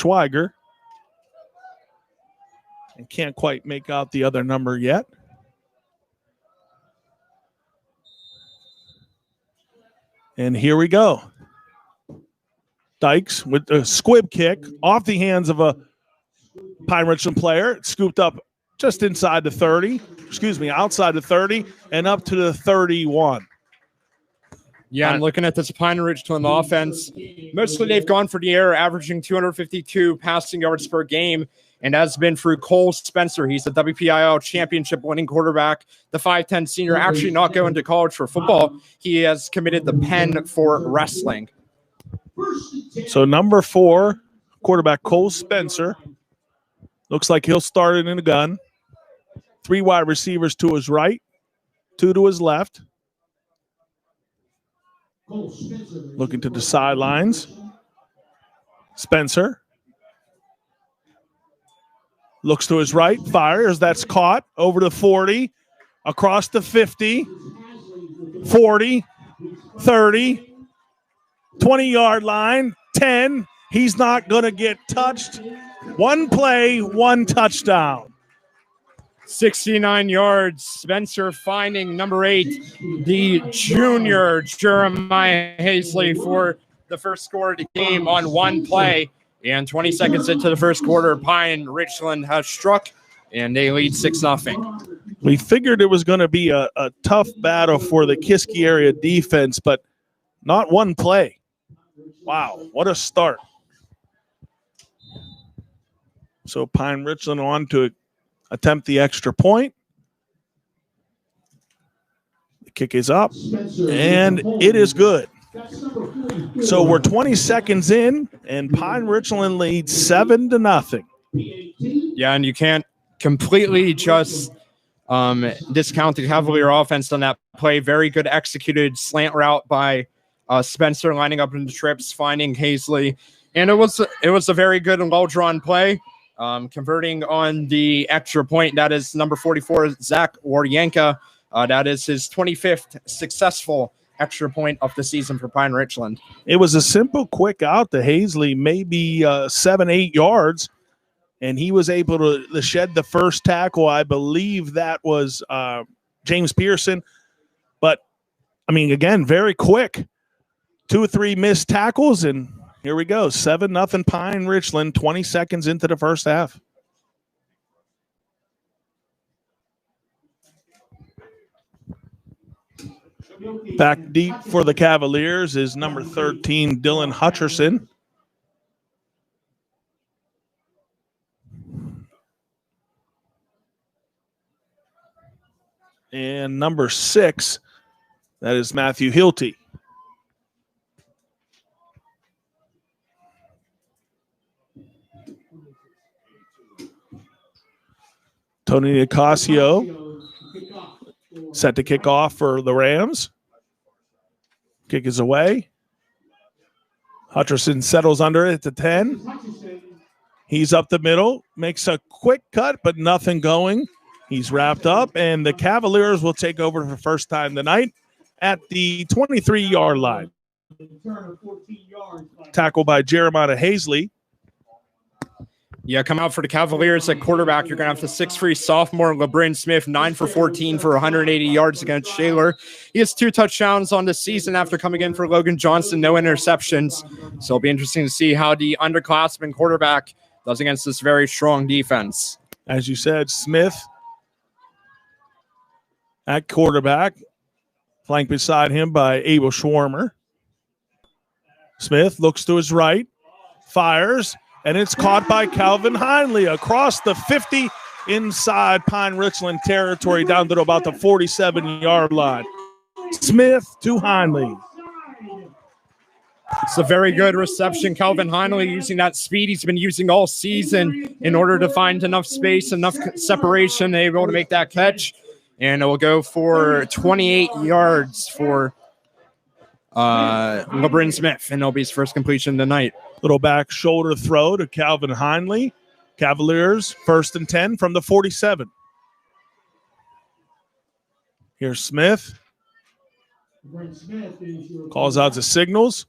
Schweiger. And can't quite make out the other number yet. And here we go. Dykes with a squib kick off the hands of a Pine Richland player. It's scooped up just inside the 30. Outside the 30 and up to the 31. Yeah, I'm looking at this Pine Richland offense. Mostly they've gone for the air, averaging 252 passing yards per game, and that's been through Cole Spencer. He's the WPIL championship winning quarterback, the 5'10 senior, actually not going to college for football. He has committed the pen for wrestling. So number 4, quarterback Cole Spencer. Looks like he'll start it in a gun. 3 wide receivers to his right, 2 to his left. Looking to the sidelines. Spencer looks to his right, fires. That's caught over the 40, across the 50, 40, 30, 20-yard line, 10. He's not going to get touched. 1 play, 1 touchdown. 69 yards. Spencer finding number 8, the junior Jeremiah Hazley, for the first score of the game on 1 play. And 20 seconds into the first quarter, Pine Richland has struck, and they lead 6-0. We figured it was going to be a tough battle for the Kiski area defense, but not 1 play. Wow, what a start. So Pine Richland on to attempt the extra point. The kick is up, and it is good. So we're 20 seconds in, and Pine Richland leads 7-0. Yeah, and you can't completely just discount the Cavalier offense on that play. Very good executed slant route by Spencer, lining up in the trips, finding Hazley. And it was a very good and well-drawn play. Converting on the extra point, that is number 44, Zach Waryanka. That is his 25th successful extra point of the season for Pine Richland. It was a simple, quick out to Hazley, maybe 7-8 yards, and he was able to shed the first tackle. I believe that was James Pearson. But, I mean, again, very quick. 2 or 3 missed tackles, and here we go, 7-0 Pine Richland, 20 seconds into the first half. Back deep for the Cavaliers is number 13, Dylan Hutcherson. And number 6, that is Matthew Hilty. Tony Nicasio set to kick off for the Rams. Kick is away. Hutcherson settles under it at the 10. He's up the middle, makes a quick cut, but nothing going. He's wrapped up, and the Cavaliers will take over for the first time tonight at the 23-yard line. Tackle by Jeremiah Hazley. Yeah, come out for the Cavaliers at quarterback. You're going to have the 6'3" sophomore LeBrin Smith, 9 for 14 for 180 yards against Shaler. He has 2 touchdowns on the season after coming in for Logan Johnson, no interceptions. So it'll be interesting to see how the underclassman quarterback does against this very strong defense. As you said, Smith at quarterback, flanked beside him by Abel Schwarmer. Smith looks to his right, fires, and it's caught by Calvin Hindley across the 50 inside Pine Richland territory down to about the 47-yard line. Smith to Hindley. It's a very good reception. Calvin Hindley using that speed he's been using all season in order to find enough space, enough separation, able to make that catch. And it will go for 28 yards for LeBrin Smith, and it'll be his first completion tonight. Little back shoulder throw to Calvin Hindley. Cavaliers 1st and 10 from the 47. Here's Smith. Calls out the signals.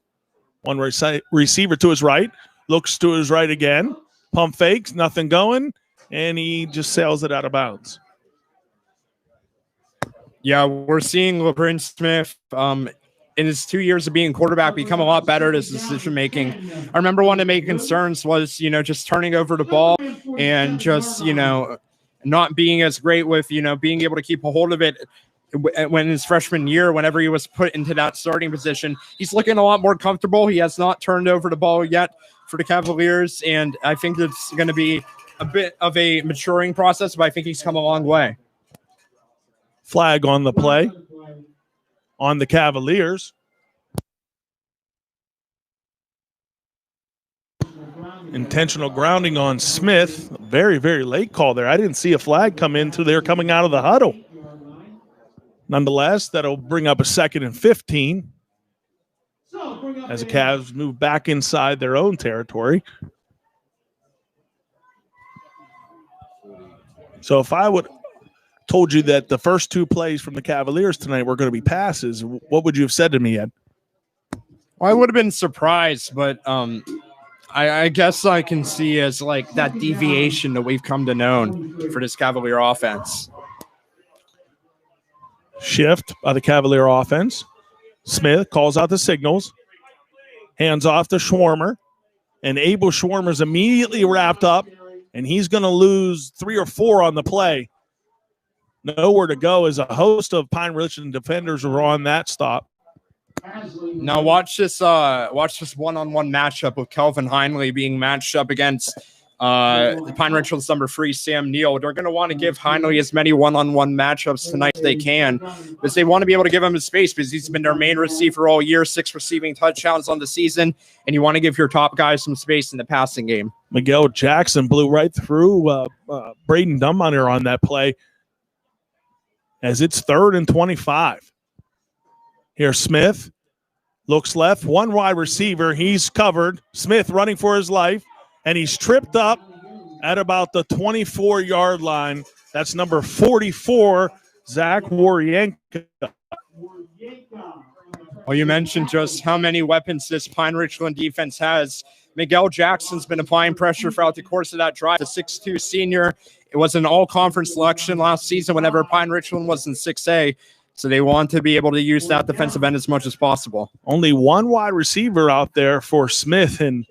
One receiver to his right. looks to his right again, pump fakes, nothing going, and he just sails it out of bounds. Yeah, we're seeing LeBron Smith in his 2 years of being quarterback become a lot better at his decision making. I remember one of the main concerns was, just turning over the ball and just, not being as great with, being able to keep a hold of it when his freshman year, whenever he was put into that starting position. He's looking a lot more comfortable. He has not turned over the ball yet for the Cavaliers, and I think it's going to be a bit of a maturing process, but I think he's come a long way. Flag on the play on the Cavaliers. Intentional grounding on Smith. Very, very late call there. I didn't see a flag come in until they're coming out of the huddle. Nonetheless, that'll bring up a 2nd and 15 as the Cavs move back inside their own territory. So if I would told you that the first 2 plays from the Cavaliers tonight were going to be passes, what would you have said to me, Ed? Well, I would have been surprised, but I guess I can see as like that deviation that we've come to know for this Cavalier offense. Shift by the Cavalier offense. Smith calls out the signals. Hands off to Schwarmer. And Abel Schwarmer's immediately wrapped up, and he's going to lose 3 or 4 on the play. Nowhere to go as a host of Pine Richland defenders were on that stop. Now watch this one-on-one matchup with Kelvin Heinley being matched up against the Pine Richlands number 3, Sam Neal. They're going to want to give Heinley as many one-on-one matchups tonight as they can, because they want to be able to give him his space, because he's been their main receiver all year, 6 receiving touchdowns on the season, and you want to give your top guys some space in the passing game. Miguel Jackson blew right through Braden Dunmonier on that play as it's 3rd and 25. Here's Smith. Looks left. 1 wide receiver. He's covered. Smith running for his life. And he's tripped up at about the 24-yard line. That's number 44, Zach Waryenka. Well, you mentioned just how many weapons this Pine Richland defense has. Miguel Jackson's been applying pressure throughout the course of that drive. The 6'2 senior. It was an all-conference selection last season whenever Pine Richland was in 6A. So they want to be able to use that defensive end as much as possible. Only 1 wide receiver out there for Smith, and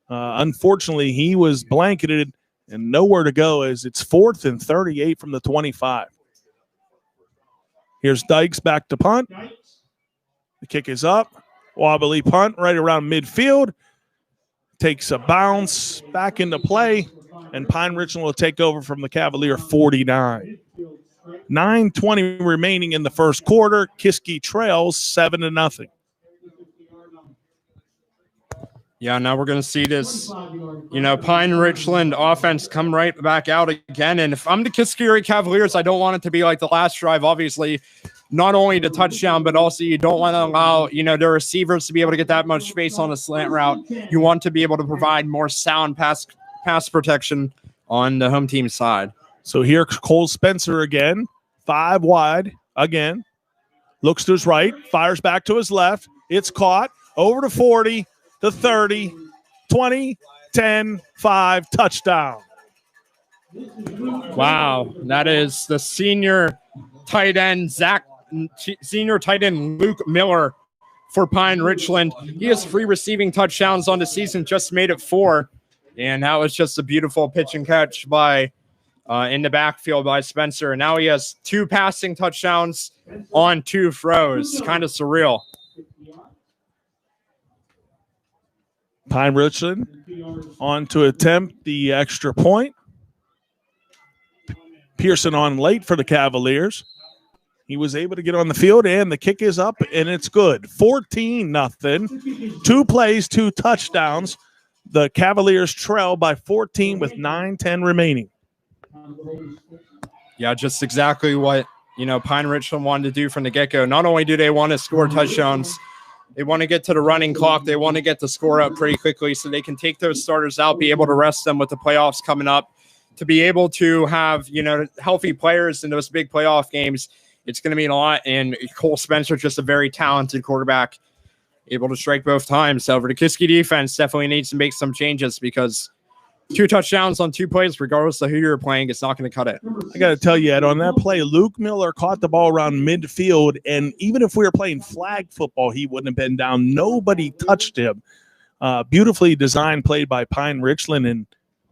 unfortunately he was blanketed and nowhere to go as it's 4th and 38 from the 25. Here's Dykes back to punt. The kick is up. Wobbly punt right around midfield. Takes a bounce back into play, and Pine Richland will take over from the Cavalier 49. 9:20 remaining in the first quarter. Kiski trails 7-0. Yeah, now we're going to see this, Pine Richland offense come right back out again. And if I'm the Kiski Cavaliers, I don't want it to be like the last drive, obviously. Not only the touchdown, but also you don't want to allow, their receivers to be able to get that much space on a slant route. You want to be able to provide more sound pass protection on the home team side. So here, Cole Spencer again, 5 wide again. Looks to his right, fires back to his left. It's caught over to 40, to 30, 20, 10, 5, touchdown. Wow, that is the senior tight end Luke Miller for Pine Richland. He has 3 receiving touchdowns on the season, just made it 4. And that was just a beautiful pitch and catch by in the backfield by Spencer. And now he has 2 passing touchdowns on 2 throws. Kind of surreal. Pine Richland on to attempt the extra point. Pearson on late for the Cavaliers. He was able to get on the field, and the kick is up, and it's good. 14-0. 2 plays, 2 touchdowns. The Cavaliers trail by 14 with 9:10 remaining. Yeah, just exactly what, Pine Richland wanted to do from the get-go. Not only do they want to score touchdowns, they want to get to the running clock. They want to get the score up pretty quickly so they can take those starters out, be able to rest them with the playoffs coming up, to be able to have, healthy players in those big playoff games. It's going to mean a lot. And Cole Spencer, just a very talented quarterback. able to strike both times. However, the Kiski defense definitely needs to make some changes because 2 touchdowns on 2 plays, regardless of who you're playing, it's not going to cut it. I got to tell you, Ed, on that play, Luke Miller caught the ball around midfield, and even if we were playing flag football, he wouldn't have been down. Nobody touched him. Beautifully designed play by Pine Richland, and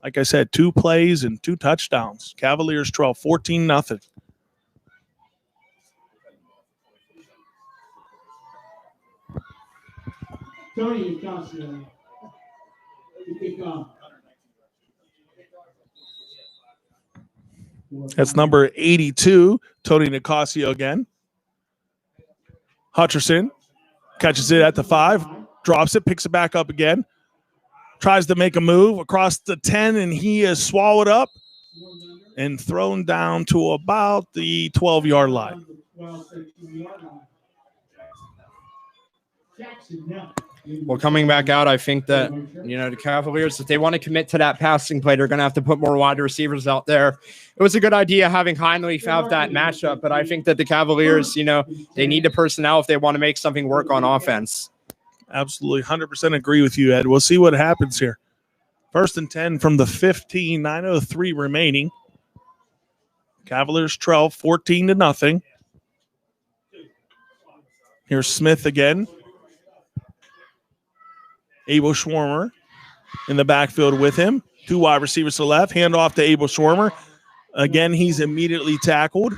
like I said, 2 plays and 2 touchdowns. Cavaliers trail 14-0. Tony Nicasio to kick off. That's number 82, Tony Nicasio again. Hutcherson catches it at the 5, drops it, picks it back up again, tries to make a move across the 10, and he is swallowed up and thrown down to about the 12-yard line. Well, coming back out, I think that, the Cavaliers, if they want to commit to that passing play, they're going to have to put more wide receivers out there. It was a good idea having Heinrich have that matchup, but I think that the Cavaliers, they need the personnel if they want to make something work on offense. Absolutely, 100% agree with you, Ed. We'll see what happens here. 1st and 10 from the 15, 9:03 remaining. Cavaliers trail 14-0. Here's Smith again. Abel Schwarmer in the backfield with him. 2 wide receivers to the left. Hand off to Abel Schwarmer. Again, he's immediately tackled.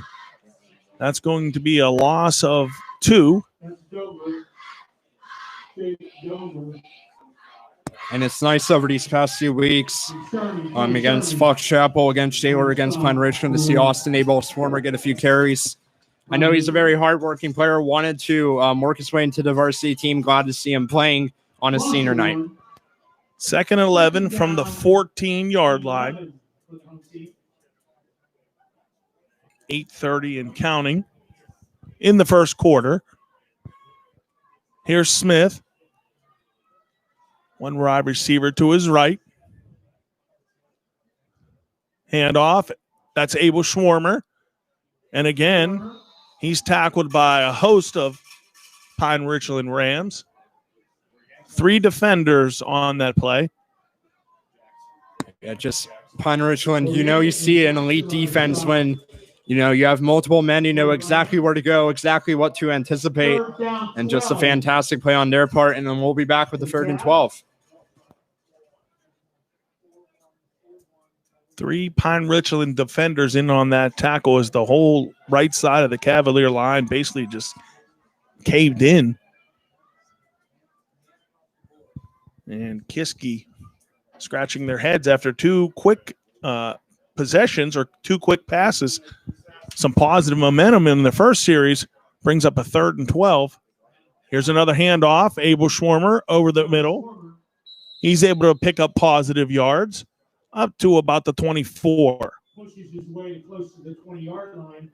That's going to be a loss of 2. And it's nice over these past few weeks against Fox Chapel, against Taylor, against Pine Richland to see Austin Abel Schwarmer get a few carries. I know he's a very hardworking player, wanted to work his way into the varsity team. Glad to see him playing on his senior night. 2nd and 11 from the 14-yard line. 8:30 and counting in the first quarter. Here's Smith. 1 wide receiver to his right. Hand off. That's Abel Schwarmer. And again, he's tackled by a host of Pine Richland Rams. 3 defenders on that play. Yeah, just Pine Richland, you see an elite defense when, you have multiple men, you know exactly where to go, exactly what to anticipate, and just a fantastic play on their part. And then we'll be back with the 3rd and 12. 3 Pine Richland defenders in on that tackle as the whole right side of the Cavalier line basically just caved in. And Kiski scratching their heads after 2 quick possessions or 2 quick passes. Some positive momentum in the first series brings up a 3rd and 12. Here's another handoff. Abel Schwarmer over the middle. He's able to pick up positive yards up to about the 24. Pushes his way close to the 20-yard line.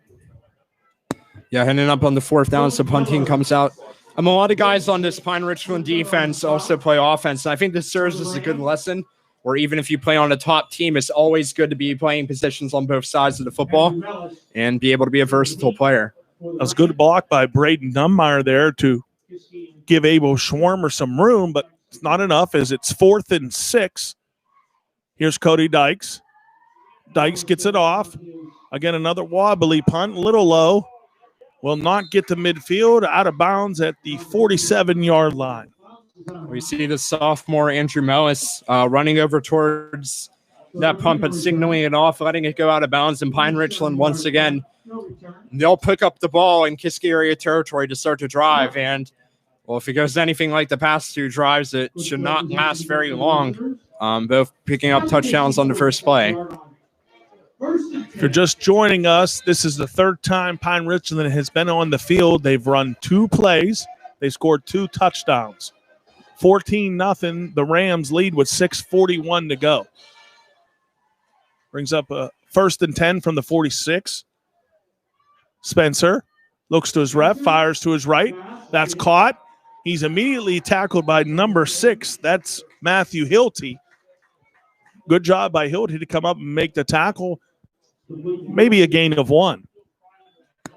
Yeah, ending up on the 4th down, so punting comes out. A lot of guys on this Pine Richland defense also play offense, and I think this serves as a good lesson where even if you play on a top team, it's always good to be playing positions on both sides of the football and be able to be a versatile player. That was a good block by Braden Dunmeyer there to give Abel Schwarmer some room, but it's not enough as it's 4th and 6. Here's Cody Dykes. Dykes gets it off. Again, another wobbly punt, a little low. Will not get to midfield, out of bounds at the 47-yard line. We see the sophomore Andrew Mellis running over towards that punt, but signaling it off, letting it go out of bounds. And Pine Richland, once again, they'll pick up the ball in Kiski area territory to start to drive. And, well, if it goes anything like the past 2 drives, it should not last very long, both picking up touchdowns on the first play. If you're just joining us, this is the 3rd time Pine Richland has been on the field. They've run 2 plays. They scored 2 touchdowns. 14-0. The Rams lead with 6:41 to go. Brings up a 1st and 10 from the 46. Spencer looks to his left, fires to his right. That's caught. He's immediately tackled by number 6. That's Matthew Hilty. Good job by Hilty to come up and make the tackle. Maybe a gain of 1.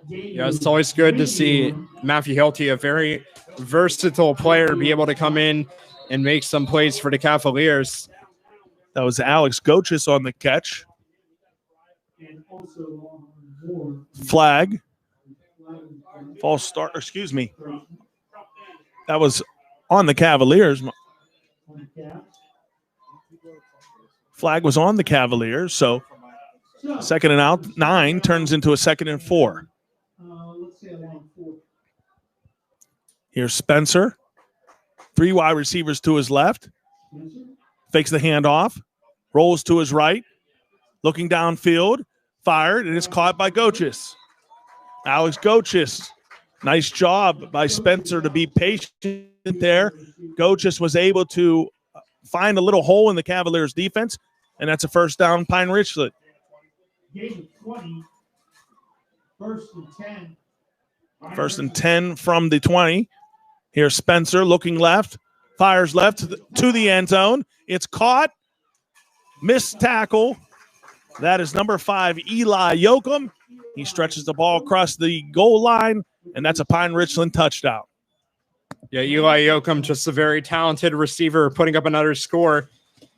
Yeah, it's always good to see Matthew Hilty, a very versatile player, be able to come in and make some plays for the Cavaliers. That was Alex Gochis on the catch. Flag. False start, excuse me. That was on the Cavaliers. Flag was on the Cavaliers, so 2nd and out, 9 turns into a 2nd and 4. Here's Spencer. 3 wide receivers to his left. Fakes the handoff. Rolls to his right. Looking downfield. Fired, and it's caught by Gochis. Alex Gochis. Nice job by Spencer to be patient there. Gochis was able to find a little hole in the Cavaliers' defense, and that's a first down, Pine Richland. Gain of 20. 1st and 10. 1st and 10 from the 20. Here's Spencer looking left. Fires left to the end zone. It's caught. Missed tackle. That is number 5, Eli Yoakum. He stretches the ball across the goal line, and that's a Pine Richland touchdown. Yeah, Eli Yoakum, just a very talented receiver, putting up another score.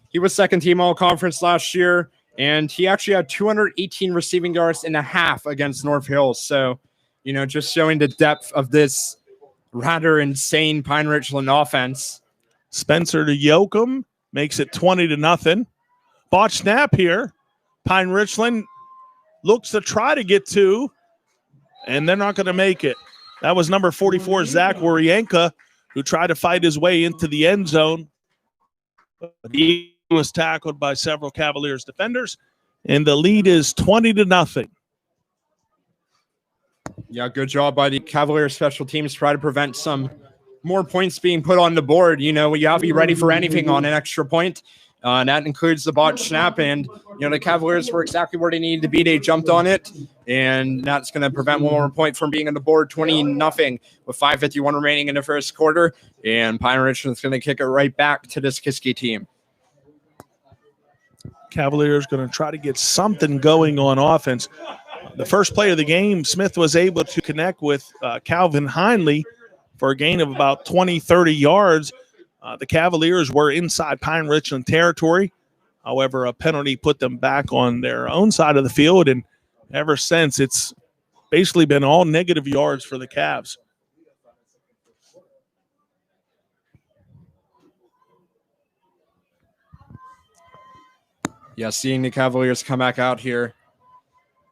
He was 2nd team All-Conference last year, and he actually had 218 receiving yards and a half against North Hills. So, you know, just showing the depth of this rather insane Pine Richland offense. Spencer to Yoakum makes it 20-0. Botch snap here. Pine Richland looks to try to get 2, and they're not going to make it. That was number 44, Zach Warienka, who tried to fight his way into the end zone. But he was tackled by several Cavaliers defenders, and the lead is 20-0. Yeah, good job by the Cavaliers special teams to try to prevent some more points being put on the board. You know, you have to be ready for anything on an extra point. And that includes the botch snap. And, you know, the Cavaliers were exactly where they needed to be. They jumped on it. And that's going to prevent one more point from being on the board, 20-0, with 5:51 remaining in the first quarter. And Pine Richland's going to kick it right back to this Kiski team. Cavaliers going to try to get something going on offense. The first play of the game, Smith was able to connect with Calvin Hindley for a gain of about 20, 30 yards. The Cavaliers were inside Pine Richland territory. However, a penalty put them back on their own side of the field, and ever since, it's basically been all negative yards for the Cavs. Yeah, seeing the Cavaliers come back out here.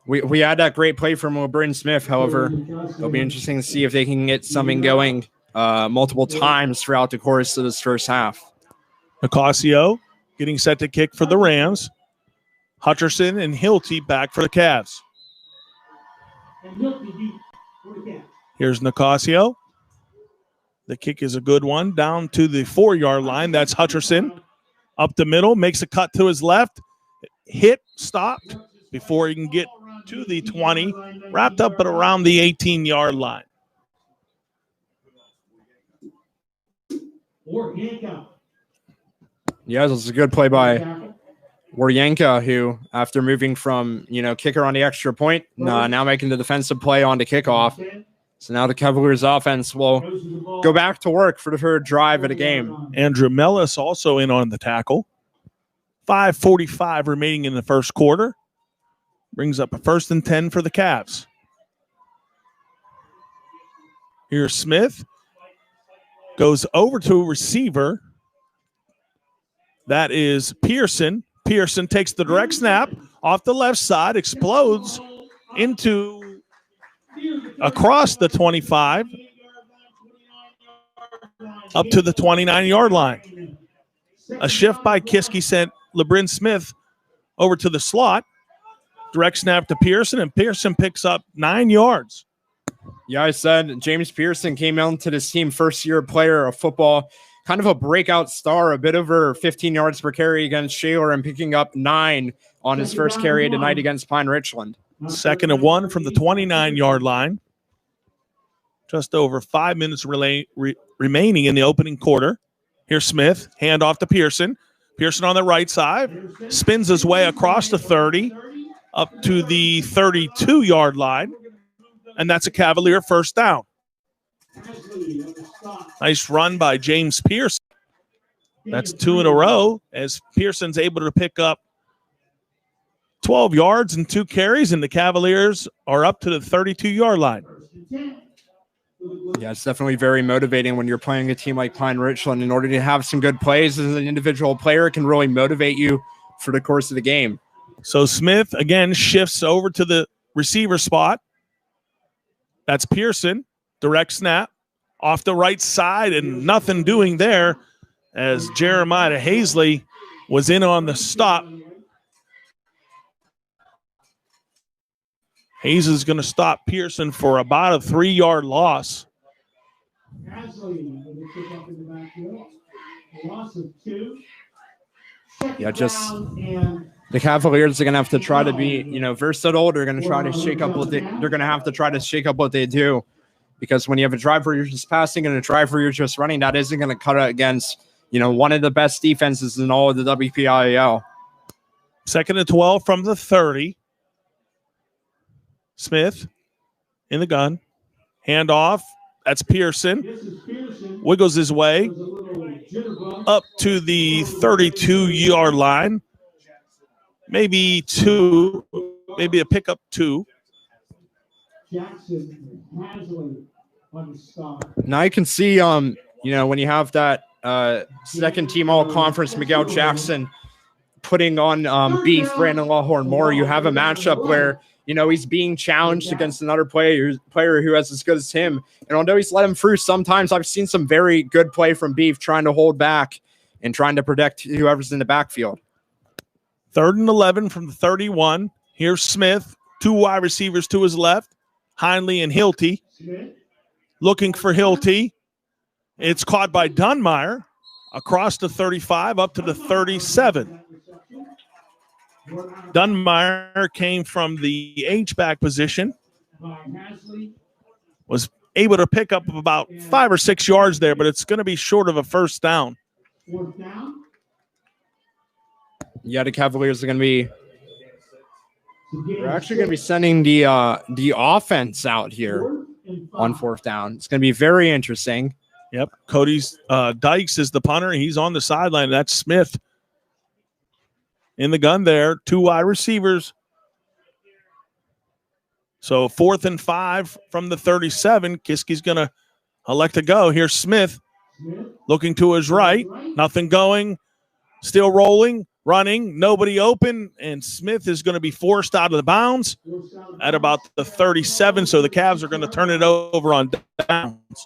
We had that great play from LeBron Smith. However, it'll be interesting to see if they can get something going multiple times throughout the course of this first half. Nicasio getting set to kick for the Rams. Hutcherson and Hilty back for the Cavs. Here's Nicasio. The kick is a good one. Down to the 4-yard line. That's Hutcherson. Up the middle. Makes a cut to his left. Hit. Stopped before he can get to the 20. Wrapped up at around the 18-yard line. Yeah, this is a good play by Warienka, who, after moving from, kicker on the extra point, now making the defensive play on the kickoff. So now the Cavaliers offense will go back to work for the third drive of the game. Andrew Mellis also in on the tackle. 5:45 remaining in the first quarter. Brings up a 1st and 10 for the Cavs. Here's Smith. Goes over to receiver. That is Pearson. Pearson takes the direct snap off the left side, explodes across the 25, up to the 29-yard line. A shift by Kiski sent LeBron Smith over to the slot. Direct snap to Pearson, and Pearson picks up 9 yards. Yeah, I said James Pearson came into this team first-year player of football, kind of a breakout star, a bit over 15 yards per carry against Shaler and picking up 9 on his first carry tonight against Pine Richland. 2nd and 1 from the 29-yard line. Just over 5 minutes remaining in the opening quarter. Here's Smith, hand off to Pearson. Pearson on the right side, spins his way across the 30, up to the 32-yard line. and that's a Cavalier first down. Nice run by James Pearson. That's 2 in a row as Pearson's able to pick up 12 yards and 2 carries, and the Cavaliers are up to the 32-yard line. Yeah, it's definitely very motivating when you're playing a team like Pine Richland. In order to have some good plays as an individual player, it can really motivate you for the course of the game. So Smith, again, shifts over to the receiver spot. That's Pearson. Direct snap. Off the right side, and nothing doing there as Jeremiah Hazley was in on the stop. Hayes is going to stop Pearson for about a 3-yard loss. Yeah, just the Cavaliers are going to have to try to be, versatile. They're going to try to shake up what they're going to have to try to shake up what they do, because when you have a drive where you're just passing and a drive where you're just running, that isn't going to cut it against, one of the best defenses in all of the WPIAL. 2nd and 12 from the 30. Smith in the gun. Handoff. That's Pearson. Wiggles his way up to the 32-yard line. Maybe 2. Maybe a pickup 2. Now you can see, when you have that second team all-conference Miguel Jackson putting on Beef, Brandon Lawhorn Moore, you have a matchup where, he's being challenged against another player who has as good as him. And although he's let him through, sometimes I've seen some very good play from Beef trying to hold back and trying to protect whoever's in the backfield. 3rd and 11 from the 31. Here's Smith. 2 wide receivers to his left. Hindley and Hilty. Looking for Hilty. It's caught by Dunmeyer across the 35 up to the 37. Dunmeyer came from the H-back position. Was able to pick up about 5 or 6 yards there, but it's going to be short of a first down. Yeah, the Cavaliers are going to be We're actually going to be sending the offense out here on 4th down. It's going to be very interesting. Yep. Cody's Dykes is the punter. He's on the sideline. That's Smith in the gun there. 2 wide receivers. So 4th and 5 from the 37. Kiski's going to elect to go. Here's Smith looking to his right. Nothing going. Still rolling. Running, nobody open, and Smith is going to be forced out of the bounds at about the 37, so the Cavs are going to turn it over on downs.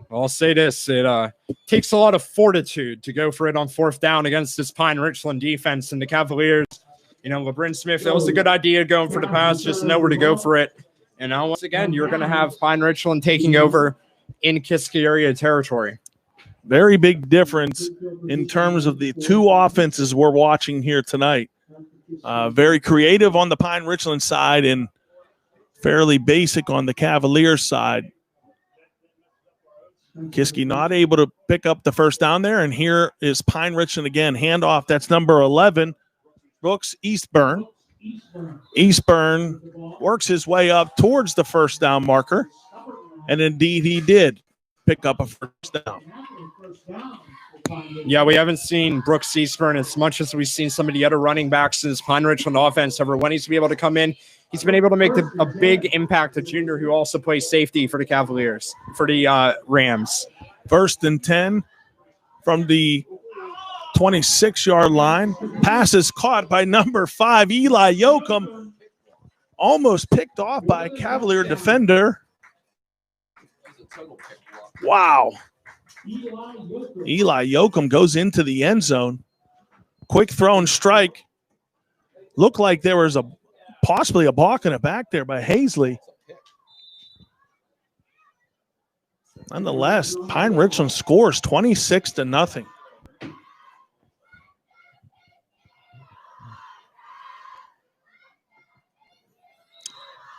I'll say this, it takes a lot of fortitude to go for it on 4th down against this Pine Richland defense, and the Cavaliers, LeBron Smith, that was a good idea going for the pass, just know where to go for it. And now, once again, you're going to have Pine Richland taking over in Kiski area territory. Very big difference in terms of the 2 offenses we're watching here tonight. Very creative on the Pine Richland side and fairly basic on the Cavaliers side. Kiski not able to pick up the first down there, and here is Pine Richland again. Handoff, that's number 11, Brooks Eastburn. Eastburn works his way up towards the first down marker, and indeed he did pick up a first down. Yeah, we haven't seen Brooks Eastburn as much as we've seen some of the other running backs in this Pine Richland offense. However, when he's been able to come in, he's been able to make a big impact. A junior who also plays safety for the Cavaliers, for the Rams. 1st and 10 from the 26-yard line. Pass is caught by number 5, Eli Yoakum. Almost picked off by a Cavalier defender. Wow. Eli Yoakum goes into the end zone. Quick throw and strike. Looked like there was possibly a balk in the back there by Hazley. Nonetheless, Pine Richland scores 26-0.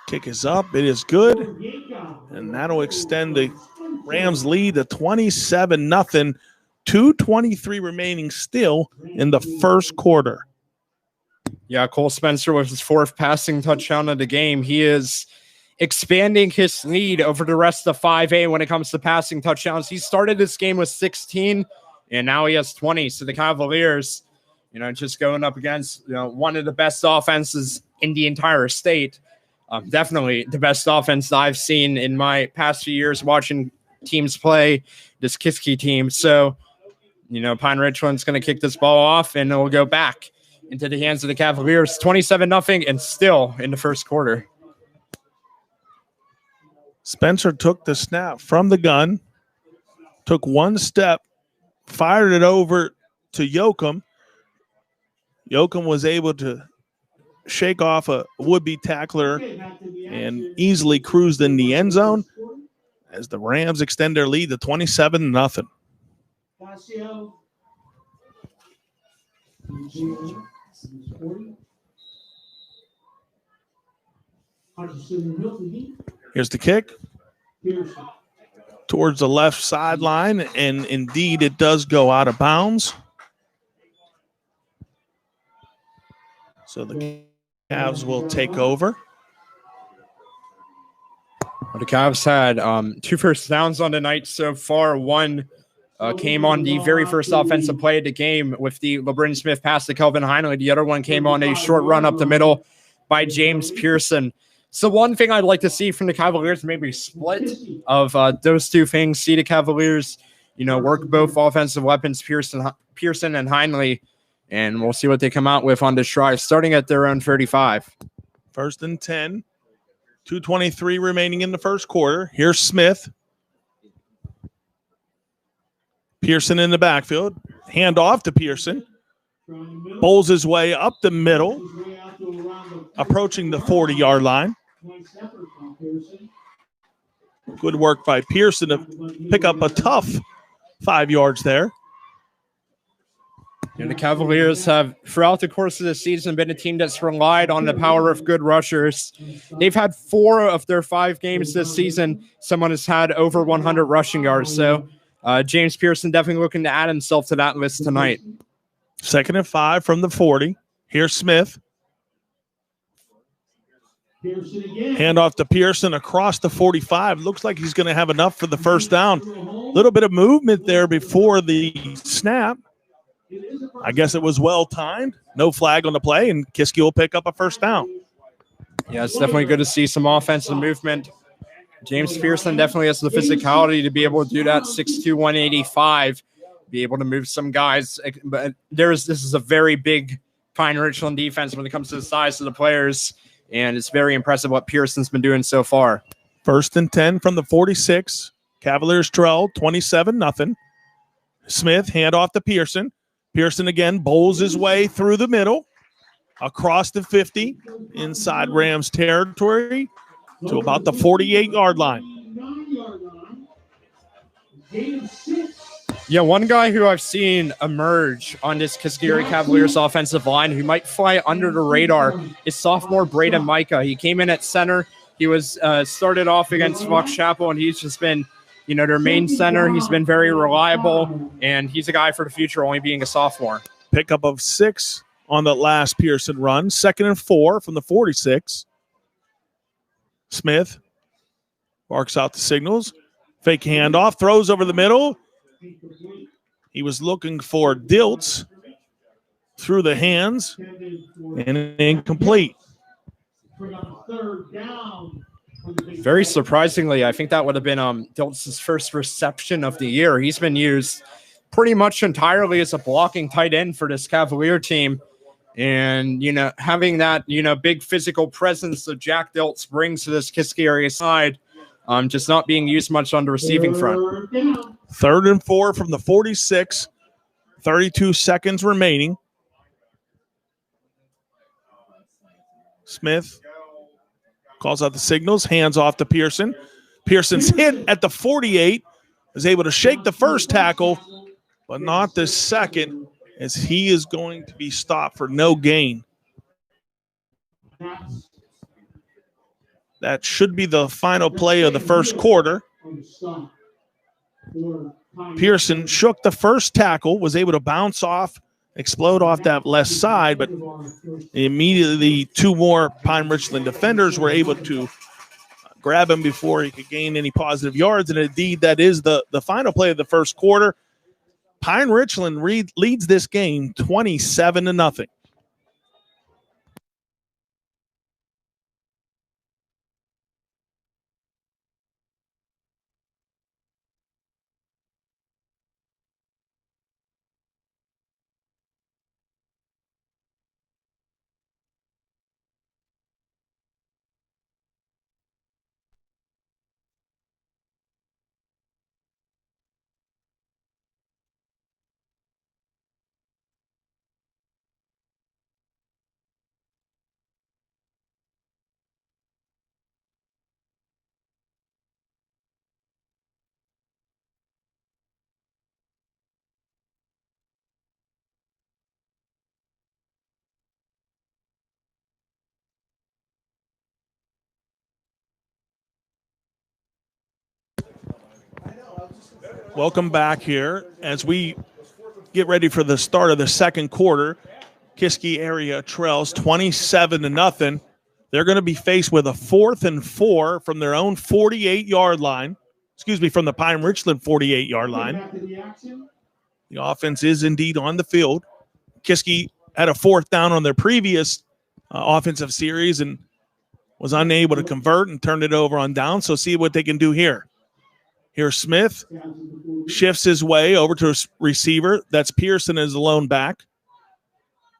Kick is up. It is good. And that'll extend the Rams lead to 27-0. 2:23 remaining still in the first quarter. Yeah, Cole Spencer with his 4th passing touchdown of the game. He is expanding his lead over the rest of 5A when it comes to passing touchdowns. He started this game with 16, and now he has 20. So the Cavaliers, just going up against, one of the best offenses in the entire state. Definitely the best offense that I've seen in my past few years watching teams play this Kiski team. So, Pine Richland's going to kick this ball off, and it will go back into the hands of the Cavaliers, 27-0, and still in the first quarter. Spencer took the snap from the gun, took one step, fired it over to Yoakum. Yoakum was able to shake off a would-be tackler and easily cruised in the end zone as the Rams extend their lead to 27-0. Here's the kick towards the left sideline, and indeed it does go out of bounds. So the Cavs will take over. The Cavs had 2 first downs on the night so far. One came on the very first offensive play of the game with the LeBron Smith pass to Kelvin Heinley. The other one came on a short run up the middle by James Pearson. So one thing I'd like to see from the Cavaliers, maybe split of those two things. See the Cavaliers, work both offensive weapons, Pearson and Heinley, and we'll see what they come out with on this drive, starting at their own 35. 1st and 10. 2:23 remaining in the first quarter. Here's Smith. Pearson in the backfield. Hand off to Pearson. Bowls his way up the middle, approaching the 40-yard line. Good work by Pearson to pick up a tough 5 yards there. And the Cavaliers have, throughout the course of the season, been a team that's relied on the power of good rushers. They've had 4 of their 5 games this season. Someone has had over 100 rushing yards. So James Pearson definitely looking to add himself to that list tonight. 2nd and 5 from the 40. Here's Smith. Hand off to Pearson across the 45. Looks like he's going to have enough for the first down. A little bit of movement there before the snap. I guess it was well timed. No flag on the play, and Kiski will pick up a first down. Yeah, it's definitely good to see some offensive movement. James Pearson definitely has the physicality to be able to do that. 6'2", 185, be able to move some guys. But this is a very big Pine Richland defense when it comes to the size of the players, and it's very impressive what Pearson's been doing so far. 1st and 10 from the 46. Cavaliers trail 27-0. Smith, hand off to Pearson. Pearson again bowls his way through the middle, across the 50, inside Rams territory to about the 48-yard line. Yeah, one guy who I've seen emerge on this Kiski Cavaliers offensive line who might fly under the radar is sophomore Braden Micah. He came in at center. He was started off against Fox Chapel, and he's just been their main center. He's been very reliable, and he's a guy for the future, only being a sophomore. Pickup of 6 on the last Pearson run. 2nd and 4 from the 46. Smith barks out the signals. Fake handoff, throws over the middle. He was looking for Dilts through the hands, and incomplete. Very surprisingly, I think that would have been Dilts' first reception of the year. He's been used pretty much entirely as a blocking tight end for this Cavalier team. And, having that, big physical presence that Jack Dilts brings to this Kiski area side, just not being used much on the receiving front. 3rd and 4 from the 46. 32 seconds remaining. Smith calls out the signals, hands off to Pearson. Pearson's hit at the 48, is able to shake the first tackle, but not the second, as he is going to be stopped for no gain. That should be the final play of the first quarter. Pearson shook the first tackle, was able to bounce off, explode off that left side, but immediately 2 more Pine Richland defenders were able to grab him before he could gain any positive yards. And indeed, that is the final play of the first quarter. Pine Richland leads this game 27-0. Welcome back here as we get ready for the start of the second quarter. Kiski area trails 27-0. They're going to be faced with a 4th and 4 from their own 48-yard line. Excuse me, from the Pine Richland 48-yard line. The offense is indeed on the field. Kiski had a 4th down on their previous offensive series and was unable to convert and turned it over on down. So see what they can do here. Here's Smith. Shifts his way over to a receiver. That's Pearson as the lone back.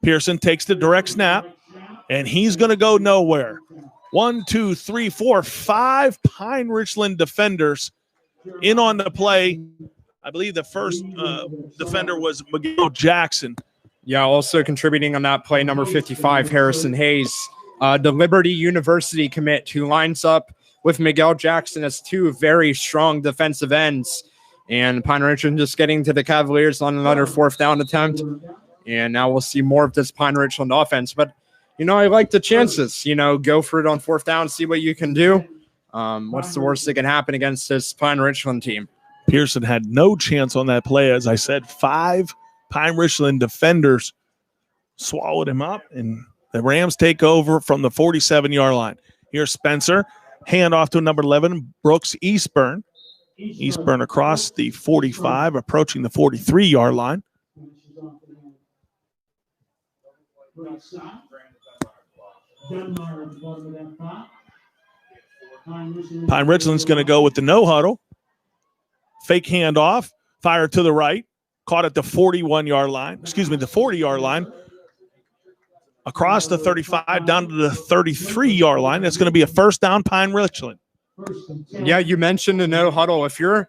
Pearson takes the direct snap, and he's going to go nowhere. 1, 2, 3, 4, 5 Pine Richland defenders in on the play. I believe the first defender was Miguel Jackson. Yeah, also contributing on that play, number 55, Harrison Hayes, the Liberty University commit, who lines up with Miguel Jackson as two very strong defensive ends. And Pine Richland just getting to the Cavaliers on another 4th down attempt. And now we'll see more of this Pine Richland offense. But, I like the chances. Go for it on 4th down, see what you can do. What's the worst that can happen against this Pine Richland team? Pearson had no chance on that play. As I said, 5 Pine Richland defenders swallowed him up, and the Rams take over from the 47-yard line. Here's Spencer. Hand off to number 11, Brooks Eastburn. Eastburn across the 45, approaching the 43-yard line. Pine Richland's going to go with the no huddle. Fake handoff, fire to the right, caught at the 41-yard line. Excuse me, the 40-yard line. Across the 35 down to the 33-yard line. That's going to be a 1st down, Pine Richland. Yeah, you mentioned the no huddle. If you're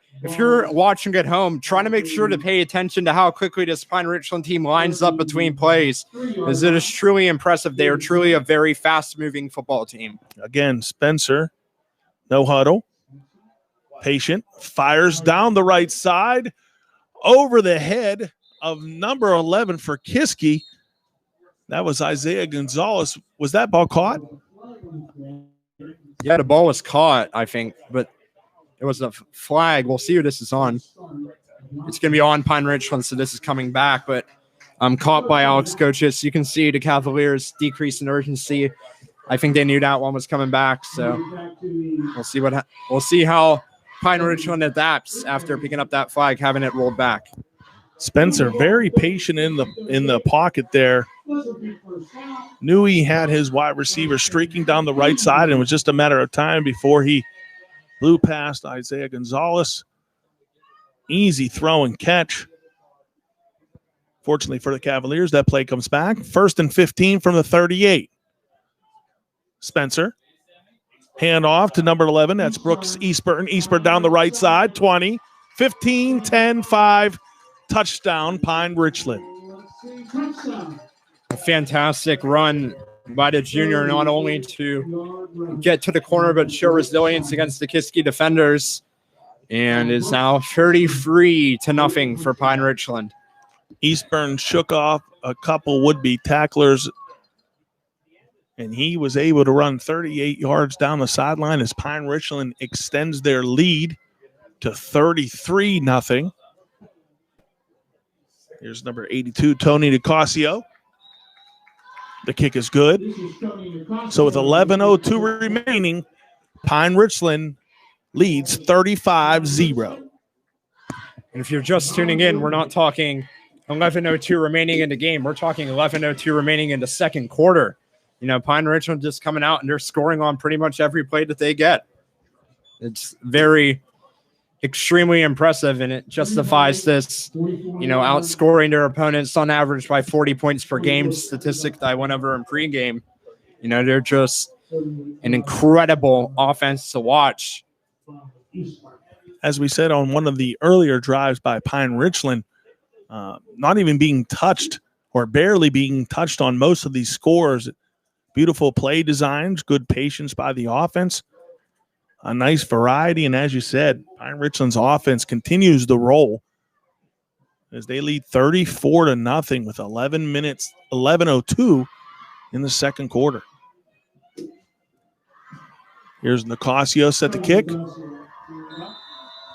watching at home, trying to make sure to pay attention to how quickly this Pine Richland team lines up between plays, as it is truly impressive. They are truly a very fast-moving football team. Again, Spencer, no huddle. Patient, fires down the right side, over the head of number 11 for Kiski. That was Isaiah Gonzalez. Was that ball caught? Yeah, the ball was caught, I think, but it was a flag. We'll see who this is on. It's going to be on Pine Richland, so this is coming back, but I'm caught by Alex Coaches. You can see the Cavaliers decrease in urgency. I think they knew that one was coming back, so we'll see how Pine Richland adapts after picking up that flag, having it rolled back. Spencer very patient in the pocket there. Knew he had his wide receiver streaking down the right side, and it was just a matter of time before he blew past Isaiah Gonzalez. Easy throw and catch. Fortunately for the Cavaliers, that play comes back. 1st and 15 from the 38. Spencer. Hand off to number 11. That's Brooks Eastburn. Eastburn down the right side. 20, 15, 10, 5. Touchdown, Pine Richland. A fantastic run by the junior, not only to get to the corner, but show resilience against the Kiski defenders, and is now 33-0 for Pine Richland. Eastburn shook off a couple would-be tacklers, and he was able to run 38 yards down the sideline as Pine Richland extends their lead to 33-0. Here's number 82, Tony Nicasio. The kick is good. So with 11:02 remaining, Pine Richland leads 35-0. And if you're just tuning in, we're not talking 11:02 remaining in the game. We're talking 11:02 remaining in the second quarter. You know, Pine Richland just coming out and they're scoring on pretty much every play that they get. It's very extremely impressive, and it justifies this, you know, outscoring their opponents on average by 40 points per game statistic that I went over in pregame. You know, they're just an incredible offense to watch. As we said on one of the earlier drives by Pine Richland, not even being touched or barely being touched on most of these scores. Beautiful play designs, good patience by the offense, a nice variety. And as you said, Pine Richland's offense continues to roll as they lead 34-0 with 11:02 in the second quarter. Here's Nicasios at the kick.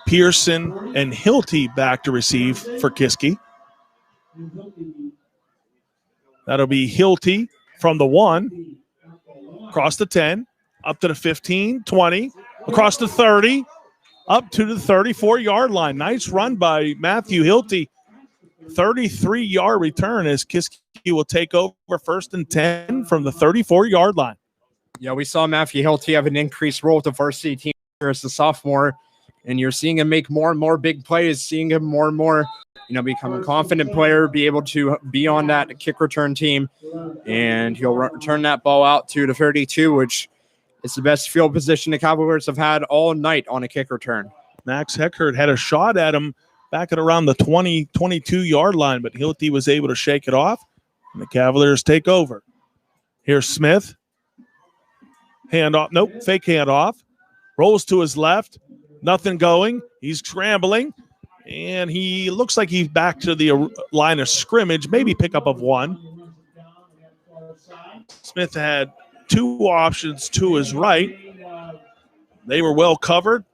Pearson and Hilty back to receive for Kiski. That'll be Hilty from the 1, across the 10, up to the 15, 20, across the 30, up to the 34-yard line. Nice run by Matthew Hilty. 33-yard return as Kiski will take over 1st and 10 from the 34-yard line. Yeah, we saw Matthew Hilty have an increased role with the varsity team here as a sophomore, and you're seeing him make more and more big plays, seeing him more and more, you know, become a confident player, be able to be on that kick return team, and he'll return that ball out to the 32, which is the best field position the Cavaliers have had all night on a kick return. Max Heckert had a shot at him back at around the 20, 22-yard line, but Hilty was able to shake it off, and the Cavaliers take over. Here's Smith. Handoff. Nope, fake handoff. Rolls to his left. Nothing going. He's scrambling, and he looks like he's back to the line of scrimmage, maybe pickup of 1. Smith had 2 options to his right. They were well covered,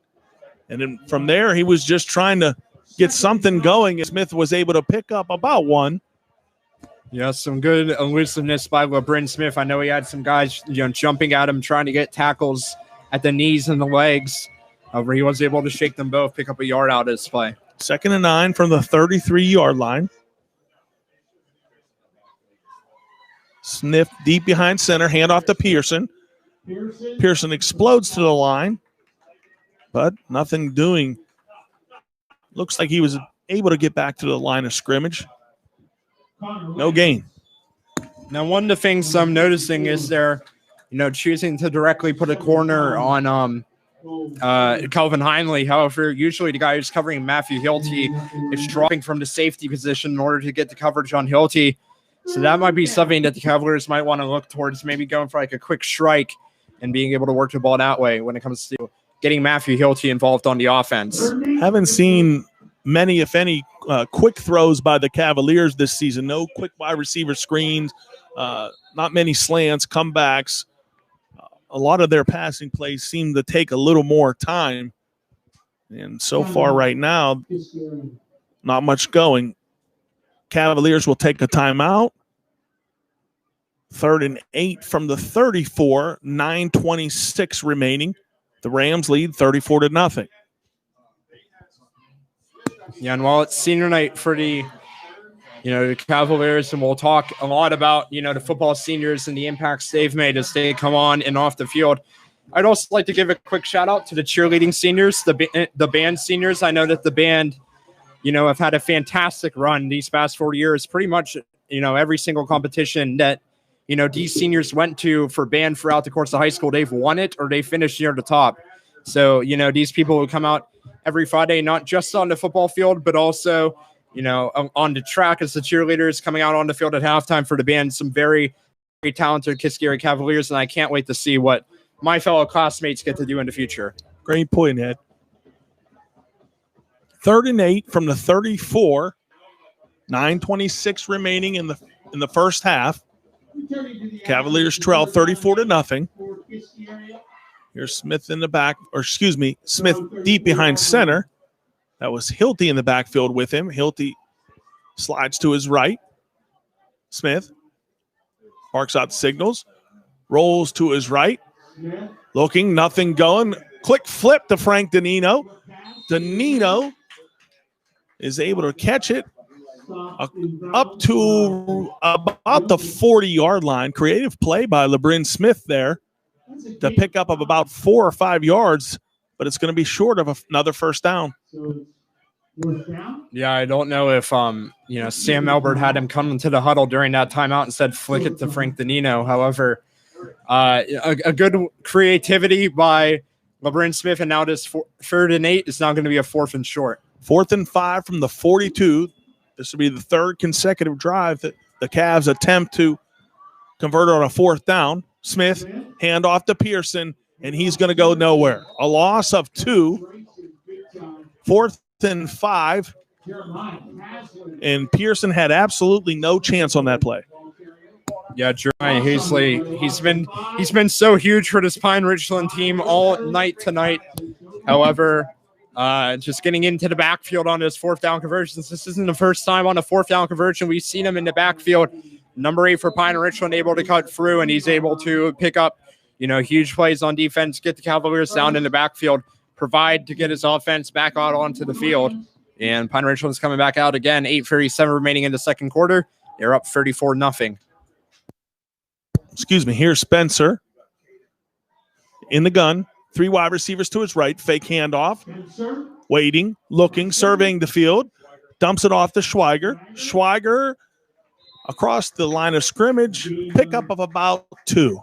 and then from there he was just trying to get something going, and Smith was able to pick up about 1. Yeah, some good elusiveness by LeBron Smith. I know he had some guys, you know, jumping at him, trying to get tackles at the knees and the legs. However, he was able to shake them both, pick up a yard out of his play. 2nd and 9 from the 33-yard line. Smith deep behind center, handoff to Pearson. Pearson explodes to the line, but nothing doing. Looks like he was able to get back to the line of scrimmage. No gain. Now, one of the things I'm noticing is they're, you know, choosing to directly put a corner on Calvin Heinley. However, usually the guy who's covering Matthew Hilty is dropping from the safety position in order to get the coverage on Hilty. So that might be something that the Cavaliers might want to look towards, maybe going for like a quick strike and being able to work the ball that way when it comes to getting Matthew Hilty involved on the offense. Haven't seen many, if any, quick throws by the Cavaliers this season. No quick wide receiver screens, not many slants, comebacks. A lot of their passing plays seem to take a little more time. And so far right now, not much going. Cavaliers will take a timeout. 3rd and 8 from the 34, 9:26 remaining. The Rams lead 34-0. Yeah, and while it's senior night for the, you know, the Cavaliers, and we'll talk a lot about, you know, the football seniors and the impacts they've made as they come on and off the field, I'd also like to give a quick shout out to the cheerleading seniors, the band seniors. I know that the band, you know, have had a fantastic run these past 4 years. Pretty much, you know, every single competition that, you know, these seniors went to for band throughout the course of high school, they've won it or they finished near the top. So, you know, these people who come out every Friday, not just on the football field, but also, you know, on the track as the cheerleaders, coming out on the field at halftime for the band. Some very, very talented Kiski Cavaliers, and I can't wait to see what my fellow classmates get to do in the future. Great point, Ed. 3rd and 8 from the 34, 9:26 remaining in the first half. Cavaliers trail 34-0. Here's Smith in the back, or excuse me, Smith deep behind center. That was Hilty in the backfield with him. Hilty slides to his right. Smith barks out signals, rolls to his right, Looking, nothing going. Quick flip to Frank Danino. Danino is able to catch it up to about the 40-yard line. Creative play by LeBrin Smith there to pick up of about 4 or 5 yards, but it's going to be short of another first down. Yeah, I don't know if Sam Albert had him come into the huddle during that timeout and said flick it to Frank Danino. However, a good creativity by LeBrin Smith, and now this 3rd and 8 is now going to be a 4th and short. 4th and 5 from the 42. This will be the 3rd consecutive drive that the Cavs attempt to convert on a 4th down. Smith, handoff to Pearson, and he's going to go nowhere. A loss of 2. 4th and 5. And Pearson had absolutely no chance on that play. Yeah, Jeremiah Hazley, he's been so huge for this Pine Richland team all night tonight. However, just getting into the backfield on his 4th down conversions. This isn't the first time on a 4th down conversion we've seen him in the backfield. Number 8 for Pine Richland able to cut through, and he's able to pick up, huge plays on defense, get the Cavaliers down in the backfield, provide to get his offense back out onto the field. And Pine Richland's coming back out again. 8:37 remaining in the second quarter. They're up 34-0. Excuse me. Here's Spencer in the gun. 3 wide receivers to his right. Fake handoff. Waiting, looking, surveying the field. Dumps it off to Schweiger. Schweiger across the line of scrimmage. Pickup of about 2.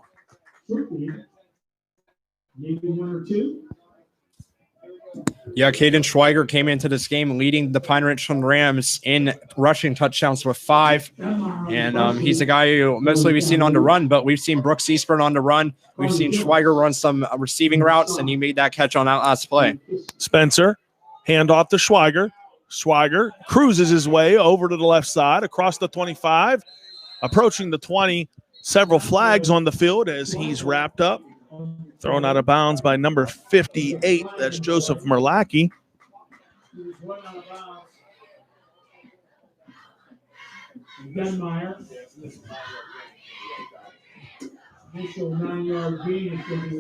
Yeah, Caden Schweiger came into this game leading the Pine Richland Rams in rushing touchdowns with 5. And he's a guy who mostly we've seen on the run, but we've seen Brooks Eastburn on the run. We've seen Schweiger run some receiving routes, and he made that catch on that last play. Spencer, handoff to Schweiger. Schweiger cruises his way over to the left side, across the 25, approaching the 20. Several flags on the field as he's wrapped up. Thrown out of bounds by number 58. That's Joseph Merlacki.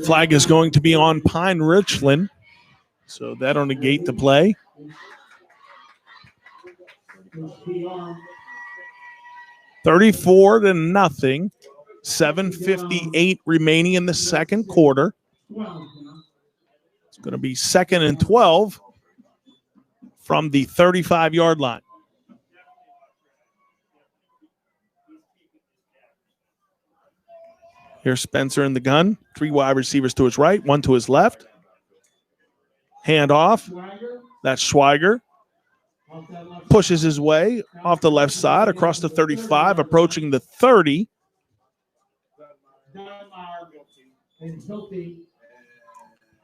Flag is going to be on Pine Richland, so that'll negate the play. $34-0. 7:58 remaining in the second quarter. It's going to be 2nd and 12 from the 35-yard line. Here's Spencer in the gun. 3 wide receivers to his right, 1 to his left. Handoff. That's Schweiger. Pushes his way off the left side across the 35, approaching the 30.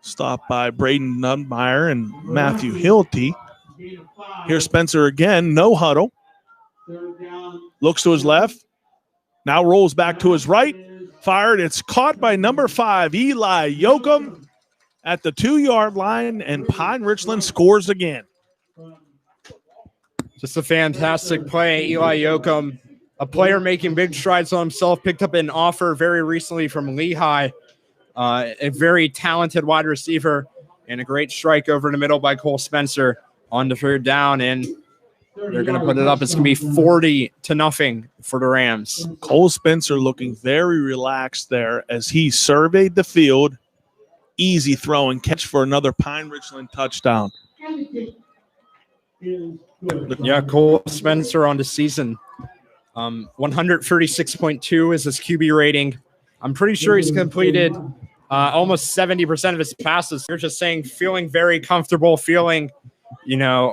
Stopped by Braden Nunmeyer and Matthew Hilty. Here's Spencer again, no huddle. Looks to his left. Now rolls back to his right. Fired. It's caught by number 5, Eli Yoakum, at the 2-yard line, and Pine Richland scores again. Just a fantastic play. Eli Yoakum, a player making big strides on himself, picked up an offer very recently from Lehigh. A very talented wide receiver, and a great strike over the middle by Cole Spencer on the 3rd down, and they're going to put it up. It's going to be 40-0 for the Rams. Cole Spencer looking very relaxed there as he surveyed the field. Easy throw and catch for another Pine Richland touchdown. Yeah, Cole Spencer on the season. 136.2 is his QB rating. I'm pretty sure he's completed almost 70% of his passes. You're just saying feeling very comfortable, feeling,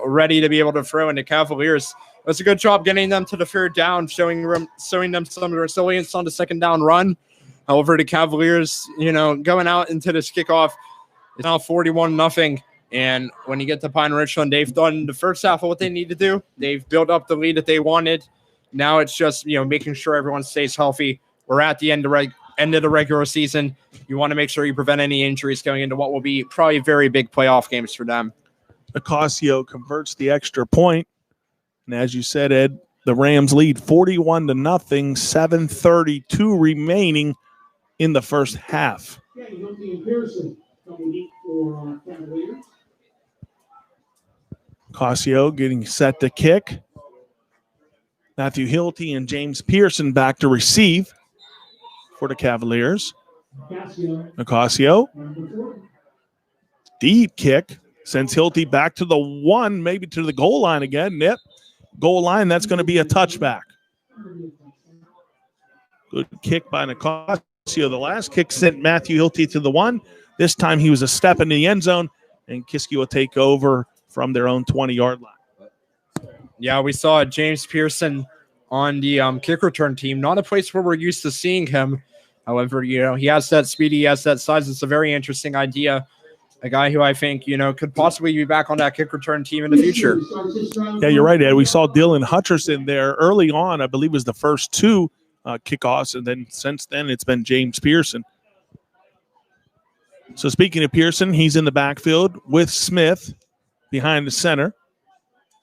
ready to be able to throw into Cavaliers. It was a good job getting them to the 3rd down, showing them some resilience on the 2nd down run. However, the Cavaliers, going out into this kickoff, it's now 41-0. And when you get to Pine Richland, they've done the first half of what they need to do. They've built up the lead that they wanted. Now it's just, making sure everyone stays healthy. We're at the end of the regular season. You want to make sure you prevent any injuries going into what will be probably very big playoff games for them. Ocasio converts the extra point. And as you said, Ed, the Rams lead 41-0, 7:32 remaining in the first half. Okay, Hilty and Pearson coming deep for Cavaliers. Casio getting set to kick. Matthew Hilty and James Pearson back to receive for the Cavaliers. Nicasio. Deep kick. Sends Hilty back to the 1, maybe to the goal line again. Nip. Goal line, that's going to be a touchback. Good kick by Nicasio. The last kick sent Matthew Hilty to the 1. This time he was a step into the end zone, and Kiski will take over from their own 20-yard line. Yeah, we saw James Pearson on the kick return team. Not a place where we're used to seeing him. However, he has that speed, he has that size. It's a very interesting idea. A guy who I think, could possibly be back on that kick return team in the future. Yeah, you're right, Ed. We saw Dylan Hutcherson there early on. I believe was the first 2 kickoffs, and then since then it's been James Pearson. So speaking of Pearson, he's in the backfield with Smith behind the center.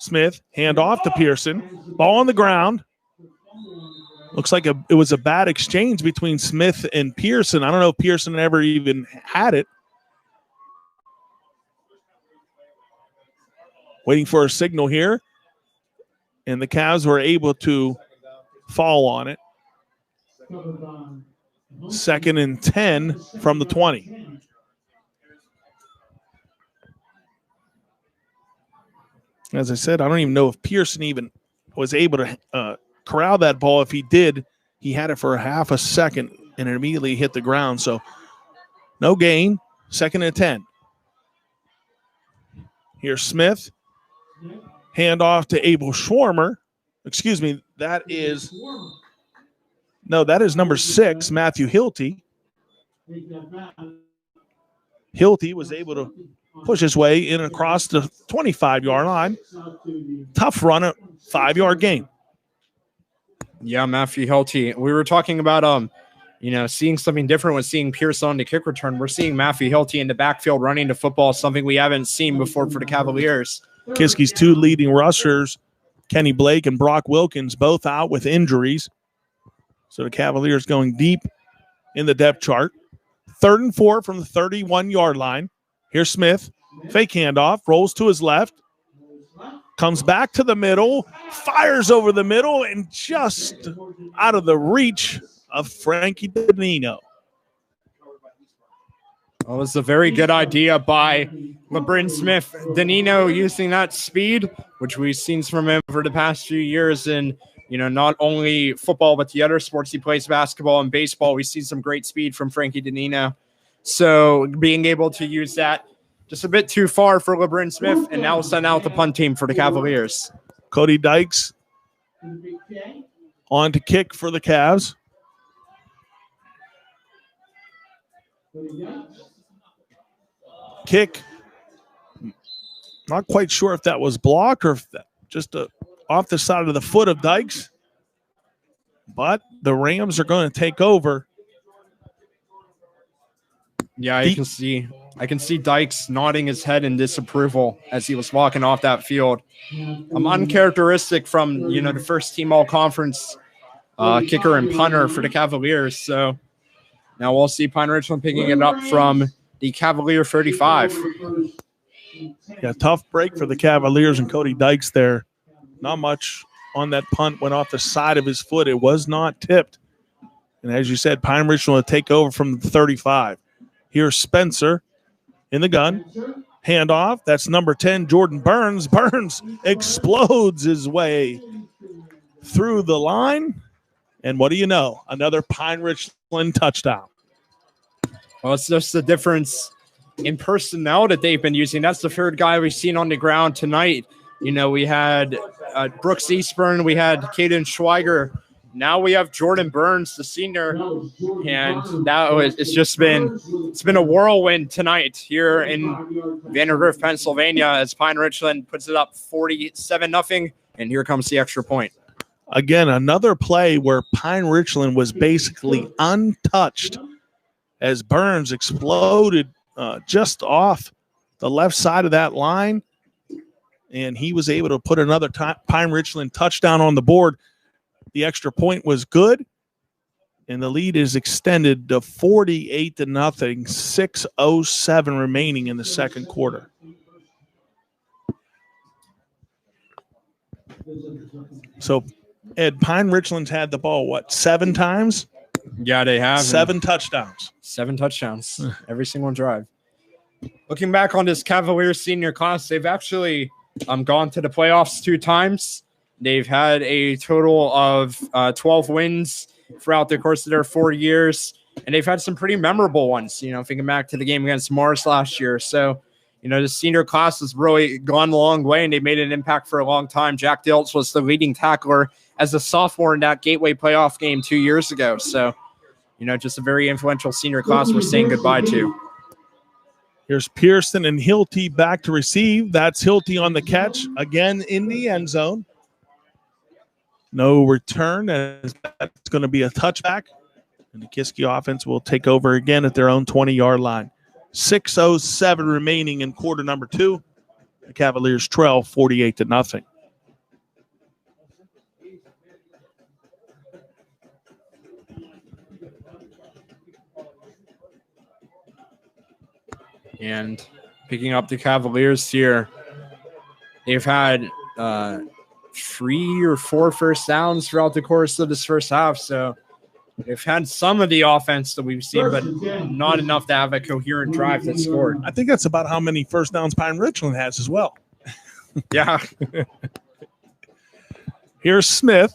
Smith, hand off to Pearson. Ball on the ground. Looks like it was a bad exchange between Smith and Pearson. I don't know if Pearson ever even had it. Waiting for a signal here. And the Cavs were able to fall on it. 2nd and 10 from the 20. As I said, I don't even know if Pearson even was able to corral that ball. If he did, he had it for a half a second and it immediately hit the ground. So no gain, 2nd and 10. Here's Smith. Hand off to Abel Schwarmer. Excuse me, that is number 6, Matthew Hilty. Hilty was able to push his way in across the 25-yard line. Tough run, a 5-yard gain. Yeah, Matthew Hilty. We were talking about seeing something different with seeing Pierce on the kick return. We're seeing Matthew Hilty in the backfield running the football, something we haven't seen before for the Cavaliers. Kiski's 2 leading rushers, Kenny Blake and Brock Wilkins, both out with injuries. So the Cavaliers going deep in the depth chart. 3rd and 4 from the 31-yard line. Here's Smith. Fake handoff. Rolls to his left. Comes back to the middle. Fires over the middle and just out of the reach of Frankie Danino. Well, it was a very good idea by LeBron Smith. Danino using that speed, which we've seen from him for the past few years in, not only football, but the other sports he plays, basketball and baseball. We've seen some great speed from Frankie Danino. So being able to use that just a bit too far for LeBron Smith, and now send out the punt team for the Cavaliers. Cody Dykes on to kick for the Cavs. Kick. Not quite sure if that was blocked or if that just off the side of the foot of Dykes. But the Rams are going to take over. Yeah, I can see Dykes nodding his head in disapproval as he was walking off that field. Uncharacteristic from, the first team all-conference kicker and punter for the Cavaliers. So now we'll see Pine Richland picking it up from the Cavalier 35. Yeah, tough break for the Cavaliers and Cody Dykes there. Not much on that punt. Went off the side of his foot. It was not tipped. And as you said, Pine Richland will take over from the 35. Here's Spencer in the gun. Handoff. That's number 10, Jordan Burns. Burns explodes his way through the line. And what do you know? Another Pine Richland touchdown. Well, it's just the difference in personnel that they've been using. That's the 3rd guy we've seen on the ground tonight. We had Brooks Eastburn. We had Caden Schweiger. Now we have Jordan Burns, the senior, and it's been a whirlwind tonight here in Vandergrift, Pennsylvania, as Pine Richland puts it up 47-0, and here comes the extra point. Again, another play where Pine Richland was basically untouched as Burns exploded just off the left side of that line, and he was able to put another Pine Richland touchdown on the board. The extra point was good, And the lead is extended to 48-0, 6:07 remaining in the second quarter. So, Ed, Pine Richland's had the ball, what, 7 times? Yeah, they have. 7 touchdowns. 7 touchdowns every single drive. Looking back on this Cavaliers senior class, they've actually gone to the playoffs 2 times. They've had a total of 12 wins throughout the course of their 4 years, and they've had some pretty memorable ones, you know, thinking back to the game against Mars last year. So, you know, the senior class has really gone a long way, and they made an impact for a long time. Jack Diltz was the leading tackler as a sophomore in that Gateway playoff game 2 years ago. So, you know, just a very influential senior class we're saying goodbye to. Here's Pearson and Hilty back to receive. That's Hilty on the catch, again in the end zone. No return, as that's going to be a touchback. And the Kiski offense will take over again at their own 20-yard line. 6:07 remaining in quarter number 2. The Cavaliers trail 48-0. And picking up the Cavaliers here, they've had 3 or 4 first downs throughout the course of this first half. So they've had some of the offense that we've seen, but not enough to have a coherent drive that scored. I think that's about how many first downs Pine Richland has as well. Yeah. Here's Smith.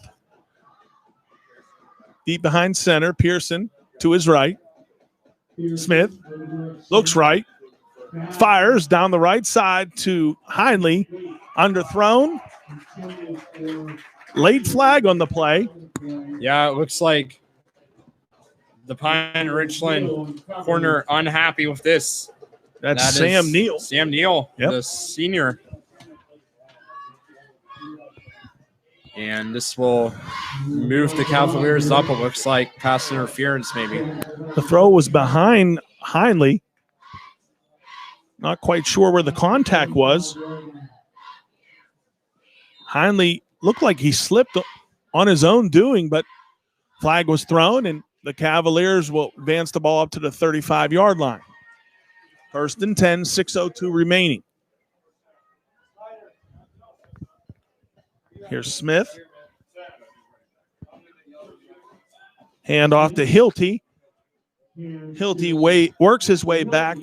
Deep behind center. Pearson to his right. Smith looks right. Fires down the right side to Hindley. Underthrown. Late flag on the play. Yeah, it looks like the Pine Richland corner unhappy with this. That's Sam Neal. Sam Neal, yep. The senior. And this will move the Cavaliers up, it looks like. Pass interference, maybe. The throw was behind Hindley. Not quite sure where the contact was. Hindley looked like he slipped on his own doing, but flag was thrown, and the Cavaliers will advance the ball up to the 35-yard line. 1st and 10, 6:02 remaining. Here's Smith. Hand off to Hilty. Hilty works his way back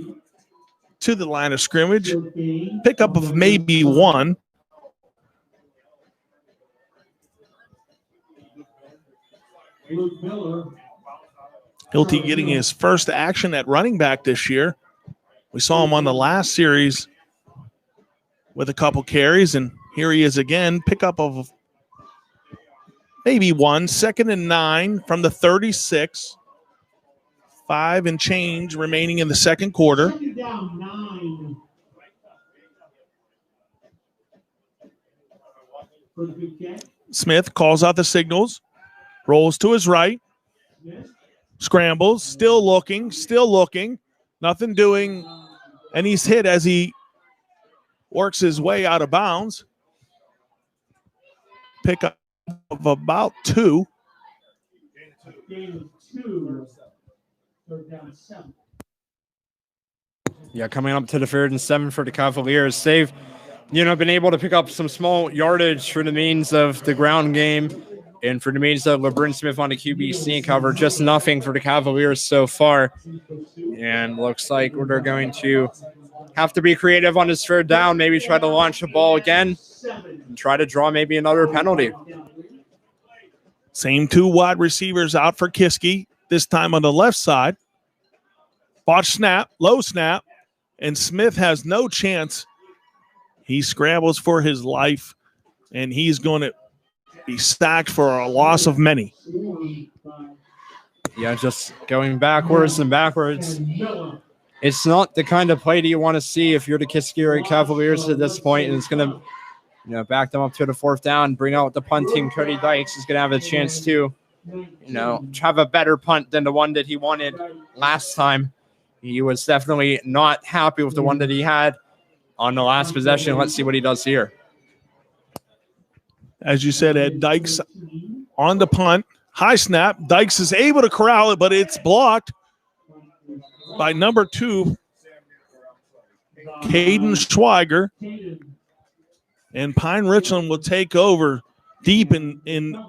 to the line of scrimmage. Pickup of maybe 1. Hilty getting his first action at running back this year. We saw him on the last series with a couple carries, and here he is again. Pickup of maybe 1. 2nd and 9 from the 36. 5 and change remaining in the second quarter. Smith calls out the signals. Rolls to his right. Scrambles. Still looking. Nothing doing. And he's hit as he works his way out of bounds. Pick up of about 2. Yeah, coming up to the 3rd and 7 for the Cavaliers. They've, been able to pick up some small yardage for the means of the ground game and for the means of LeBron Smith on the QB sneak cover. Just nothing for the Cavaliers so far. And looks like they're going to have to be creative on this 3rd down, maybe try to launch the ball again and try to draw maybe another penalty. Same 2 wide receivers out for Kiski, this time on the left side. Botch snap, low snap, and Smith has no chance. He scrambles for his life, and he's going to be sacked for a loss of many. Yeah, just going backwards and backwards. It's not the kind of play that you want to see if you're the Kiski Cavaliers at this point, and it's going to back them up to the 4th down, bring out the punt team. Cody Dykes is going to have a chance to, have a better punt than the one that he wanted last time. He was definitely not happy with the one that he had on the last possession. Let's see what he does here. As you said, Ed, Dykes on the punt. High snap. Dykes is able to corral it, but it's blocked by number 2, Caden Schweiger. And Pine Richland will take over deep in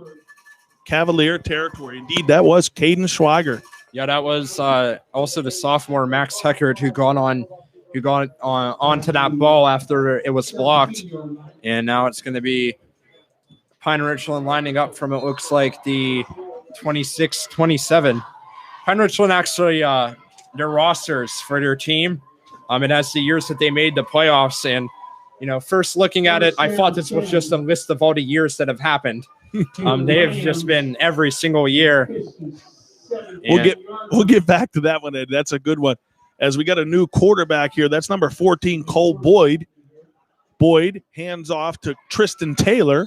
Cavalier territory. Indeed, that was Caden Schweiger. Yeah, that was also the sophomore Max Heckert who got onto that ball after it was blocked, and now it's going to be Pine Richland lining up from it looks like the 26-27. Pine Richland actually their rosters for their team. It has the years that they made the playoffs, and first looking at it, I thought this was just a list of all the years that have happened. They have just been every single year. We'll get back to that one, Ed. That's a good one. As we got a new quarterback here, that's number 14, Cole Boyd. Boyd hands off to Tristan Taylor.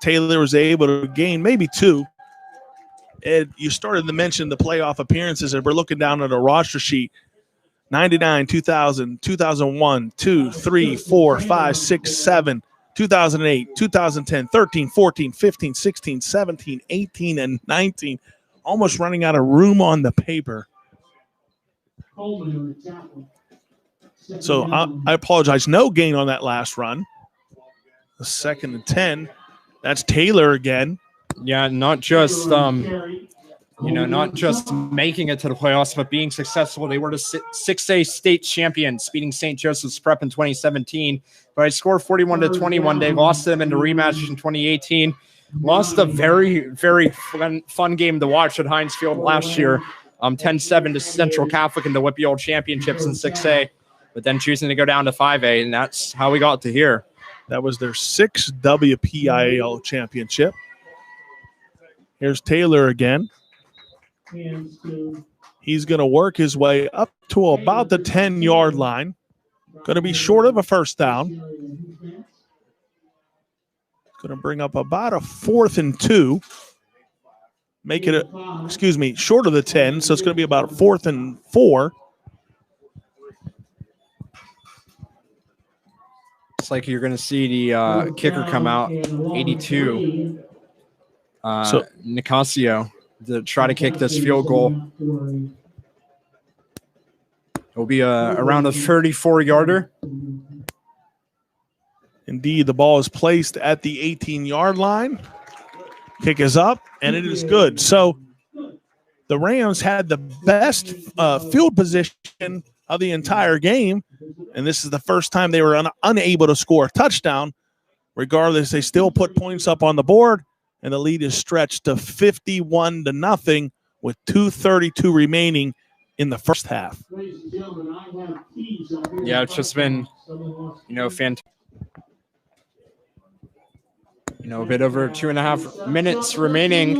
Taylor was able to gain maybe 2. Ed, you started to mention the playoff appearances, and we're looking down at a roster sheet. 99, 2000, 2001, 2, 3, 4, 5, 6, 7, 2008, 2010, 13, 14, 15, 16, 17, 18, and 19. Almost running out of room on the paper. So I apologize. No gain on that last run. The 2nd and 10. That's Taylor again. Yeah, not just not just making it to the playoffs, but being successful. They were the 6A state champions, beating St. Joseph's Prep in 2017. But I scored 41-21. They lost them in the rematch in 2018. Lost a very, very fun game to watch at Heinz Field last year. 10-7 to Central Catholic in the Whippy Old Championships in 6A, but then choosing to go down to 5A, and that's how we got to here. That was their 6th WPIAL championship. Here's Taylor again. He's going to work his way up to about the 10-yard line. Going to be short of a first down. Going to bring up about a 4th and 2. Make it, short of the 10, so it's going to be about a 4th and 4. It's like you're going to see the kicker come out, 82. Nicasio, to try to kick this field goal. It'll be around a 34-yarder. Indeed, the ball is placed at the 18-yard line. Kick is up, and it is good. So the Rams had the best field position of the entire game, and this is the first time they were unable to score a touchdown. Regardless, they still put points up on the board, and the lead is stretched to 51-0 with 2:32 remaining in the first half. Yeah, it's just been, fantastic. A bit over 2.5 minutes remaining.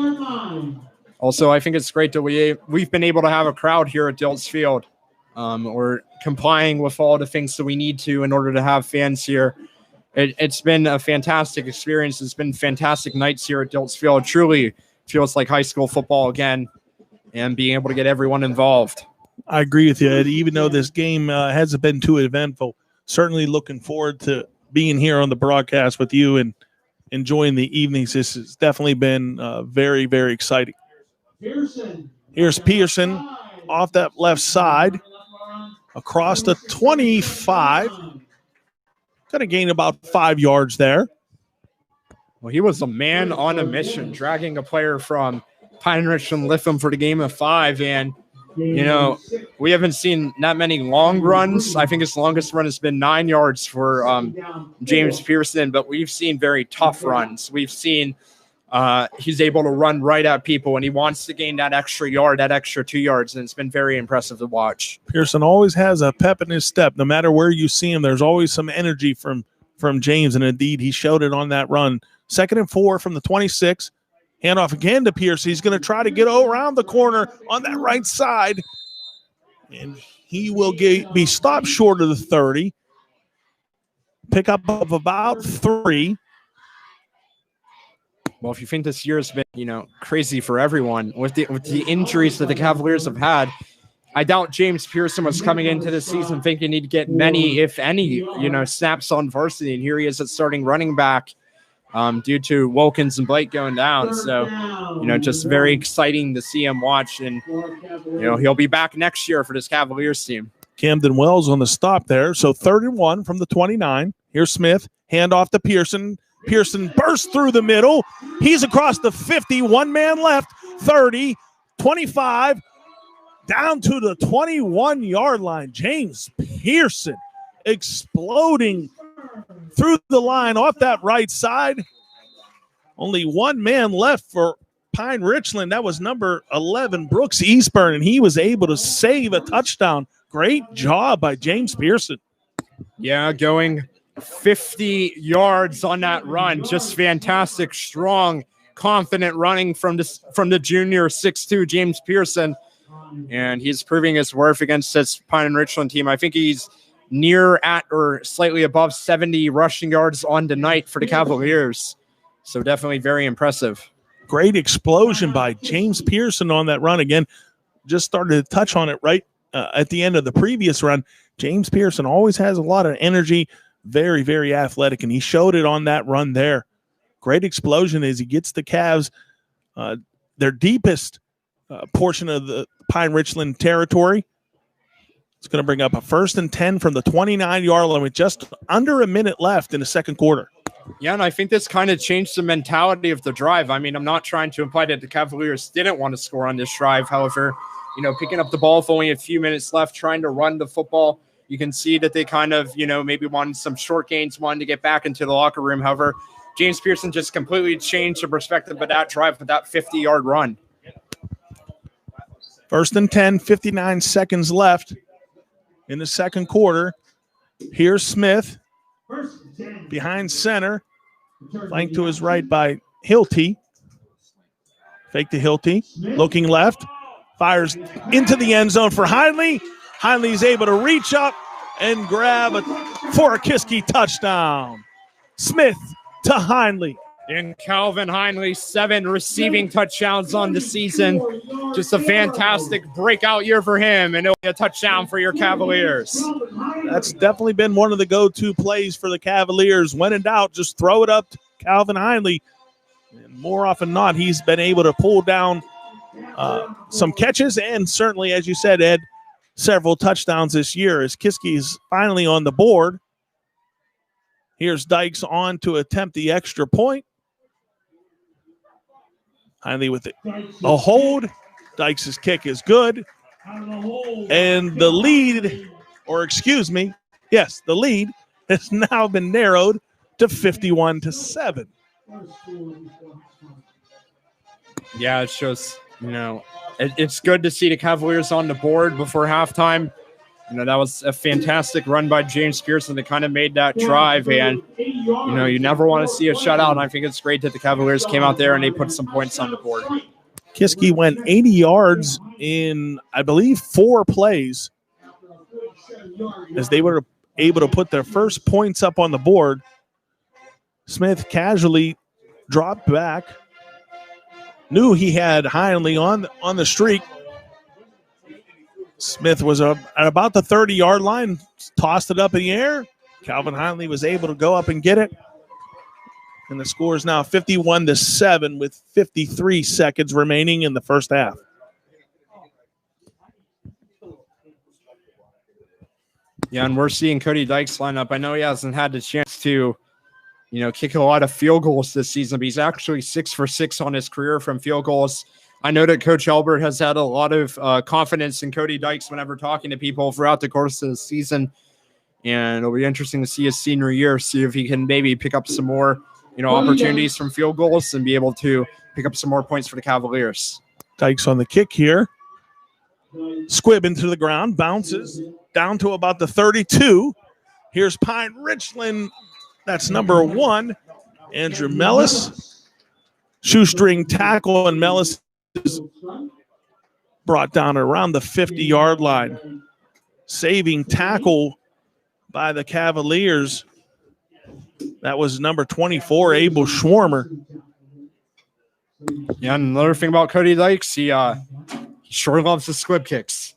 Also, I think it's great that we've been able to have a crowd here at Diltz Field. We're complying with all the things that we need to in order to have fans here. It's been a fantastic experience. It's been fantastic nights here at Diltz Field. It truly feels like high school football again, and being able to get everyone involved. I agree with you, Ed. Even though this game hasn't been too eventful, certainly looking forward to being here on the broadcast with you and enjoying the evenings. This has definitely been very, very exciting. Here's Pearson off that left side across the 25. Going to gain about 5 yards there. Well, he was a man on a mission, dragging a player from Pine Ridge and Litham for the game of 5. And, we haven't seen that many long runs. I think his longest run has been 9 yards for James Pearson, but we've seen very tough runs. We've seen he's able to run right at people, and he wants to gain that extra yard, that extra 2 yards, and it's been very impressive to watch. Pearson always has a pep in his step. No matter where you see him, there's always some energy from James, and indeed he showed it on that run. 2nd and 4 from the 26. Handoff again to Pierce. He's going to try to get around the corner on that right side, and he will be stopped short of the 30. Pick up of about 3. Well, if you think this year has been, crazy for everyone with the injuries that the Cavaliers have had, I doubt James Pearson was coming into this season thinking he'd get many, if any, snaps on varsity. And here he is at starting running back. due to Wilkins and Blake going down. So, just very exciting to see him watch. And, he'll be back next year for this Cavaliers team. Camden Wells on the stop there. So 3rd and 1 from the 29. Here's Smith. Hand off to Pearson. Pearson bursts through the middle. He's across the 50. One man left. 30, 25, down to the 21-yard line. James Pearson exploding through the line off that right side. Only one man left for Pine Richland. That was number 11, Brooks Eastburn, and he was able to save a touchdown. Great job by James Pearson. Yeah, going 50 yards on that run. Just fantastic, strong, confident running from the junior 6'2" James Pearson. And he's proving his worth against this Pine and Richland team. I think he's near at or slightly above 70 rushing yards on the night for the Cavaliers. So definitely very impressive. Great explosion by James Pearson on that run. Again, just started to touch on it right at the end of the previous run. James Pearson always has a lot of energy, very, very athletic, and he showed it on that run there. Great explosion as he gets the Cavs their deepest portion of the Pine Richland territory. It's going to bring up a 1st and 10 from the 29-yard line with just under a minute left in the second quarter. Yeah, and I think this kind of changed the mentality of the drive. I mean, I'm not trying to imply that the Cavaliers didn't want to score on this drive. However, picking up the ball with only a few minutes left, trying to run the football, you can see that they kind of, maybe wanted some short gains, wanted to get back into the locker room. However, James Pearson just completely changed the perspective of that drive with that 50-yard run. 1st and 10, 59 seconds left in the second quarter. Here's Smith behind center, flanked to his right by Hilty. Fake to Hilty, looking left, fires into the end zone for Hindley. Hindley's able to reach up and grab for a Kiski touchdown. Smith to Hindley. And Calvin Hindley, 7 receiving touchdowns on the season. Just a fantastic breakout year for him, and it'll be a touchdown for your Cavaliers. That's definitely been one of the go-to plays for the Cavaliers. When in doubt, just throw it up to Calvin Hindley. And more often than not, he's been able to pull down some catches and certainly, as you said, Ed, several touchdowns this year as Kiski's finally on the board. Here's Dykes on to attempt the extra point. Hindley with a hold. Dykes' kick is good. And the lead, the lead has now been narrowed to 51-7. Yeah, it shows, it's good to see the Cavaliers on the board before halftime. That was a fantastic run by James Pearson that kind of made that drive. And, you never want to see a shutout. And I think it's great that the Cavaliers came out there and they put some points on the board. Kiski went 80 yards in, I believe, 4 plays as they were able to put their first points up on the board. Smith casually dropped back. Knew he had Hindley on the streak. Smith was at about the 30-yard line, tossed it up in the air. Calvin Hindley was able to go up and get it. And the score is now 51-7 with 53 seconds remaining in the first half. Yeah, and we're seeing Cody Dykes line up. I know he hasn't had the chance to, kick a lot of field goals this season, but he's actually 6 for 6 on his career from field goals. I know that Coach Albert has had a lot of confidence in Cody Dykes whenever talking to people throughout the course of the season. And it'll be interesting to see his senior year, see if he can maybe pick up some more, opportunities from field goals and be able to pick up some more points for the Cavaliers. Dykes on the kick here. Squib into the ground, bounces down to about the 32. Here's Pine Richland. That's number 1, Andrew Mellis. Shoestring tackle, and Mellis is brought down around the 50-yard line. Saving tackle by the Cavaliers. That was number 24, Abel Schwarmer. Yeah, and another thing about Cody Dykes, he sure loves the squib kicks.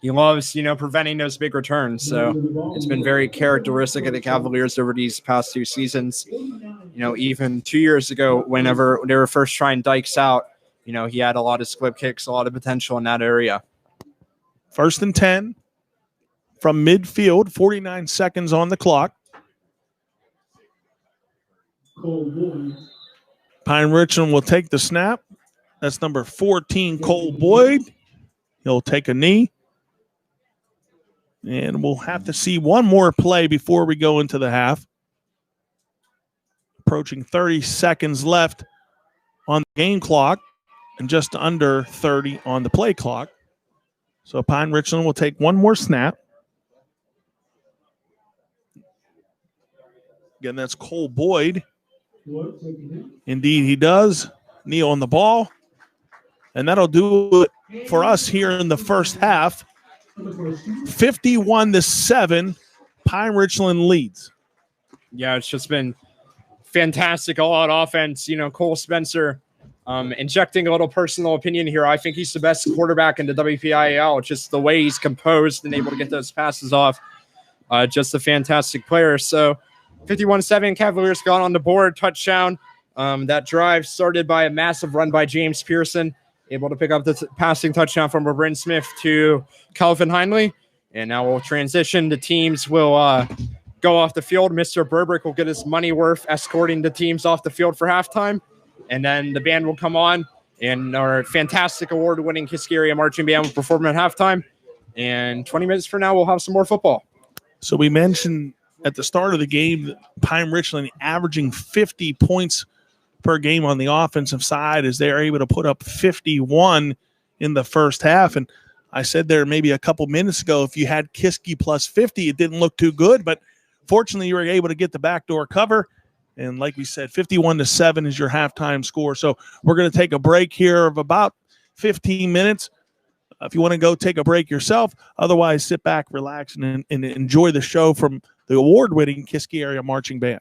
he loves, preventing those big returns. So it's been very characteristic of the Cavaliers over these past 2 seasons. Even 2 years ago, whenever they were first trying Dykes out, he had a lot of slip kicks, a lot of potential in that area. 1st and 10 from midfield, 49 seconds on the clock. Pine Richland will take the snap. That's number 14, Cole Boyd. He'll take a knee. And we'll have to see one more play before we go into the half. Approaching 30 seconds left on the game clock and just under 30 on the play clock. So Pine Richland will take one more snap. Again, that's Cole Boyd. Indeed, he does. Knee on the ball. And that'll do it for us here in the first half. 51-7, Pine Richland leads. Yeah, it's just been fantastic all-out offense. Cole Spencer injecting a little personal opinion here. I think he's the best quarterback in the WPIAL. Just the way he's composed and able to get those passes off. Just a fantastic player. So 51-7, Cavaliers got on the board. Touchdown. That drive started by a massive run by James Pearson, able to pick up the passing touchdown from Bryn Smith to Calvin Heinley. And now we'll transition. The teams will go off the field. Mr. Burbrick will get his money worth escorting the teams off the field for halftime. And then the band will come on, and our fantastic award-winning Kiski area marching band will perform at halftime. And 20 minutes from now, we'll have some more football. So we mentioned at the start of the game that Pine Richland averaging 50 points per game on the offensive side as they're able to put up 51 in the first half. And I said there maybe a couple minutes ago, if you had Kiski plus 50, it didn't look too good, but fortunately you were able to get the backdoor cover. And like we said, 51-7 is your halftime score. So we're going to take a break here of about 15 minutes. If you want to go take a break yourself, otherwise sit back, relax, and enjoy the show from the award-winning Kiski area marching band.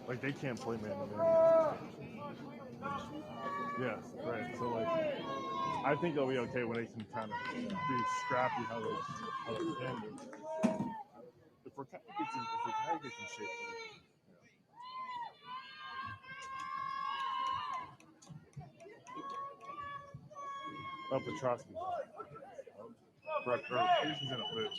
Like they can't play man to man. Yeah, right. So like, I think they'll be okay when they can kind of be scrappy how they can do. If we're kind of gets in shape. Petrosky. He's in a booth.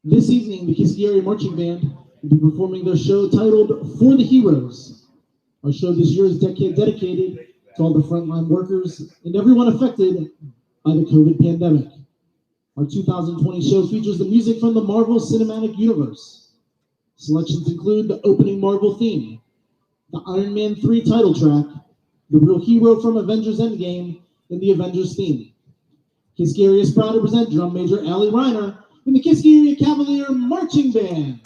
This evening, the Kiski Marching Band will be performing their show titled For the Heroes. Our show this year is dedicated to all the frontline workers and everyone affected by the COVID pandemic. Our 2020 show features the music from the Marvel Cinematic Universe. Selections include the opening Marvel theme, the Iron Man 3 title track, the real hero from Avengers Endgame, and the Avengers theme. Kiski area is proud to present Drum Major Allie Reiner and the Kiski Area Cavalier Marching Band.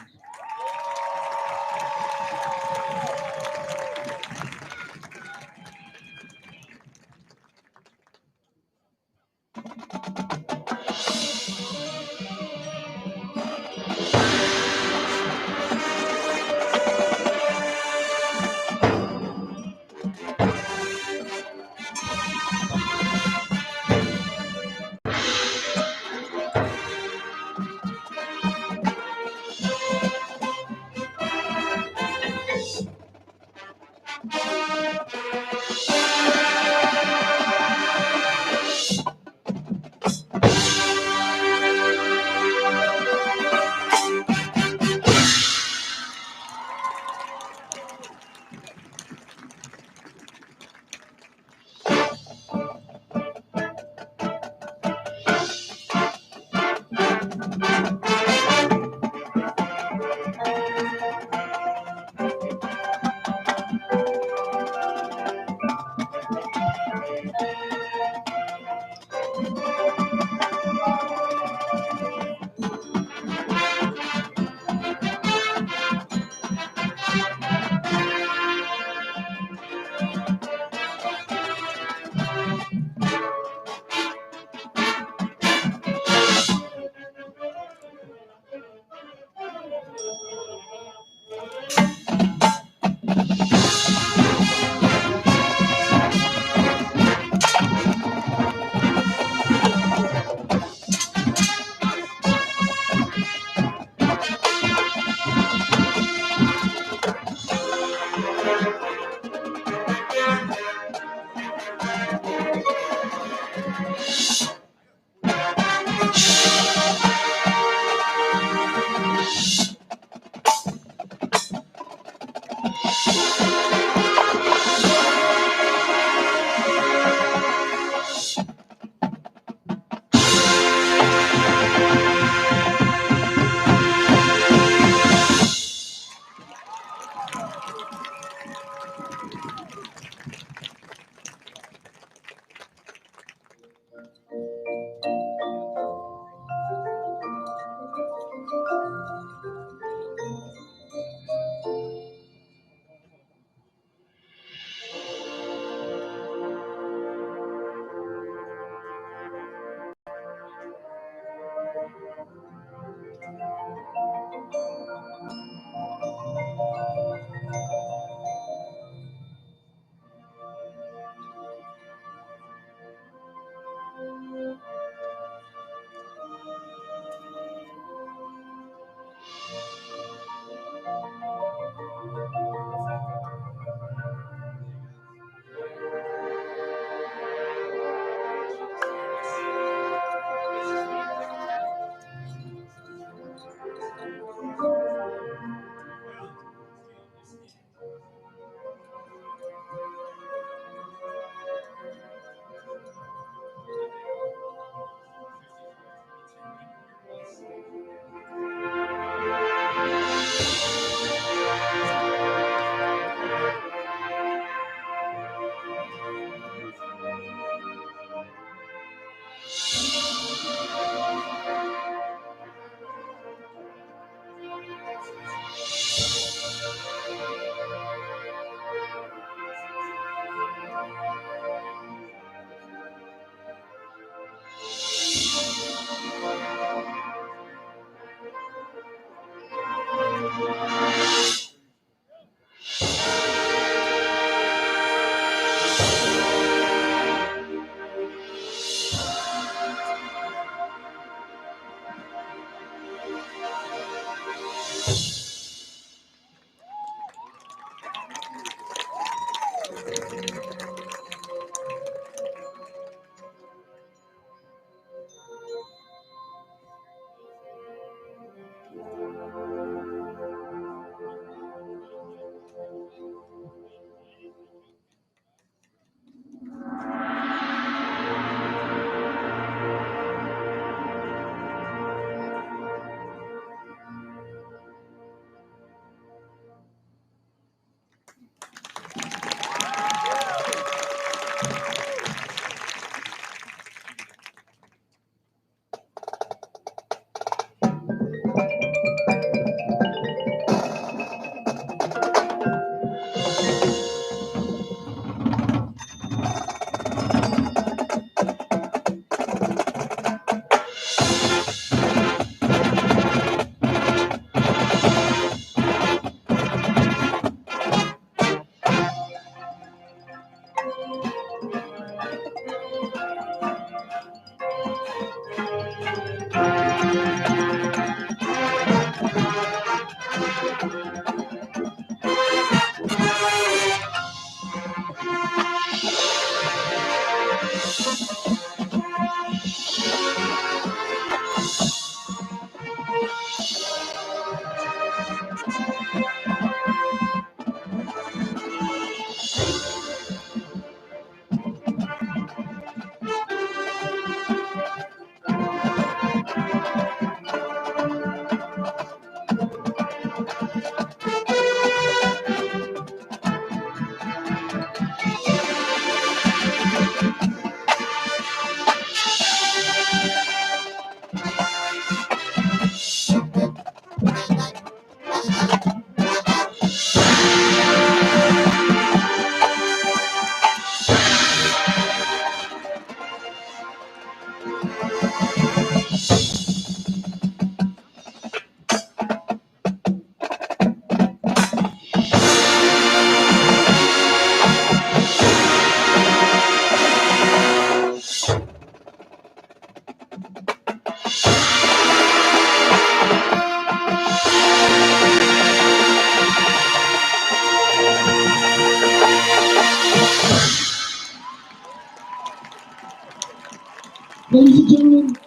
Ladies and gentlemen,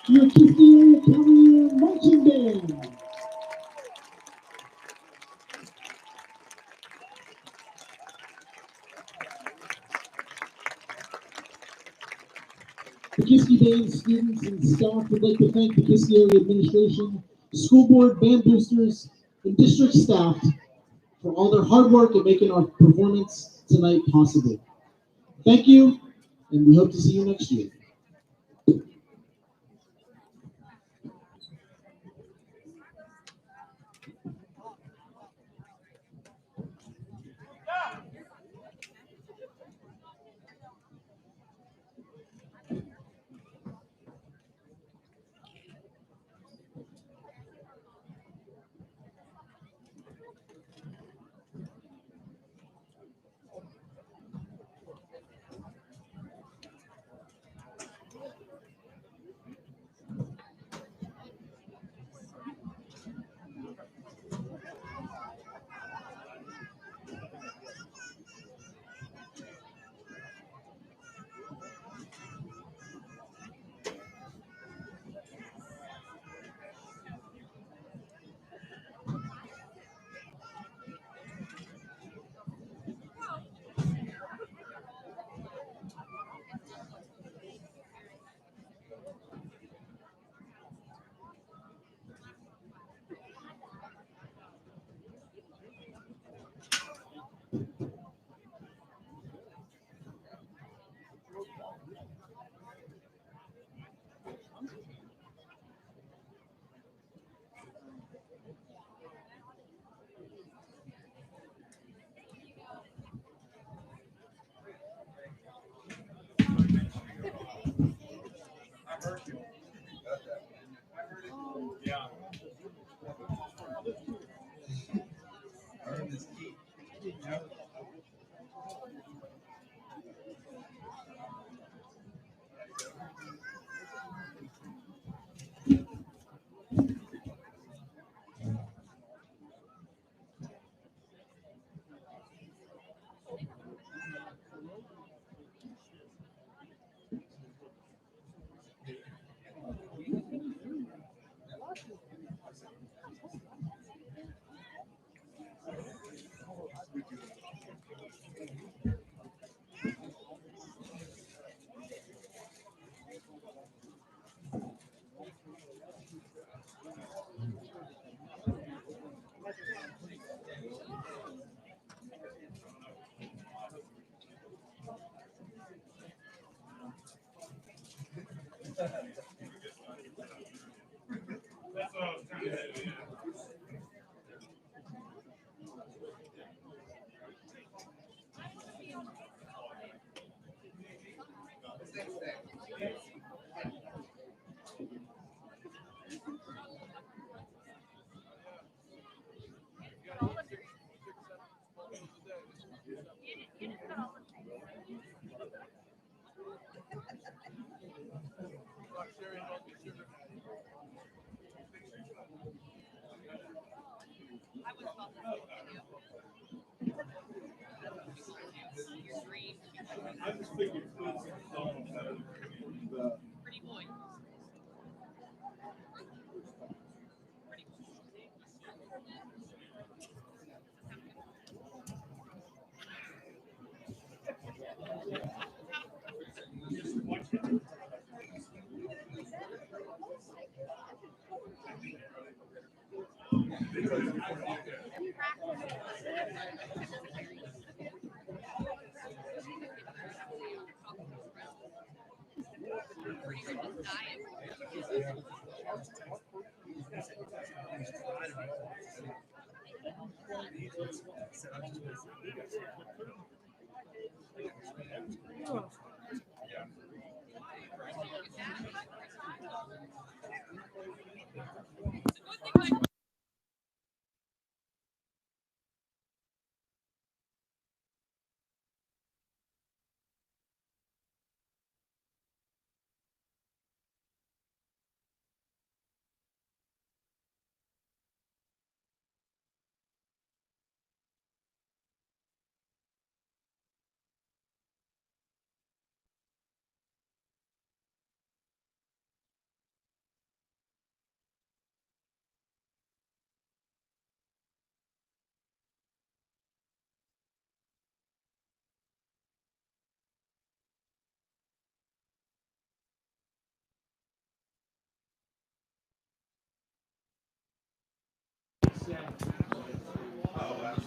your Kiski Cavalier Marching Band. The Kiski Band students and staff would like to thank the Kiski Area Administration, school board, band boosters, and district staff for all their hard work in making our performance tonight possible. Thank you, and we hope to see you next year.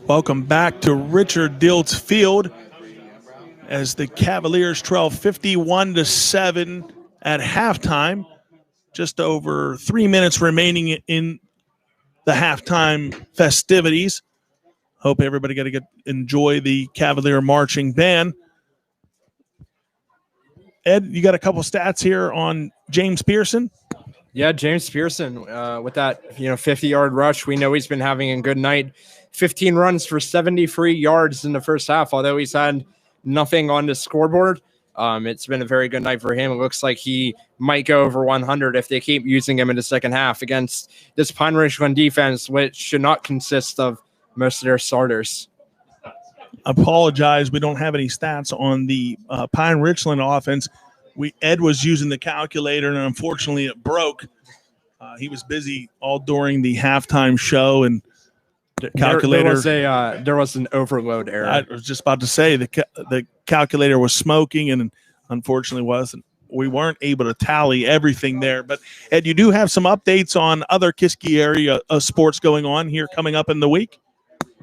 Welcome back to Richard Diltz Field as the Cavaliers trail 51-7 at halftime. Just over 3 minutes remaining in the halftime festivities. Hope everybody got to enjoy the Cavalier marching band. Ed, you got a couple stats here on James Pearson? Yeah, James Pearson with that 50-yard rush. We know he's been having a good night. 15 runs for 73 yards in the first half, although he's had nothing on the scoreboard. It's been a very good night for him. It looks like he might go over 100 if they keep using him in the second half against this Pine Ridgeland defense, which should not consist of most of their starters. Apologize, we don't have any stats on the Pine Richland offense. Ed was using the calculator, and unfortunately it broke. He was busy all during the halftime show, and the calculator. There was an overload error. I was just about to say the calculator was smoking, and unfortunately wasn't. We weren't able to tally everything there. But Ed, you do have some updates on other Kiski area sports going on here coming up in the week.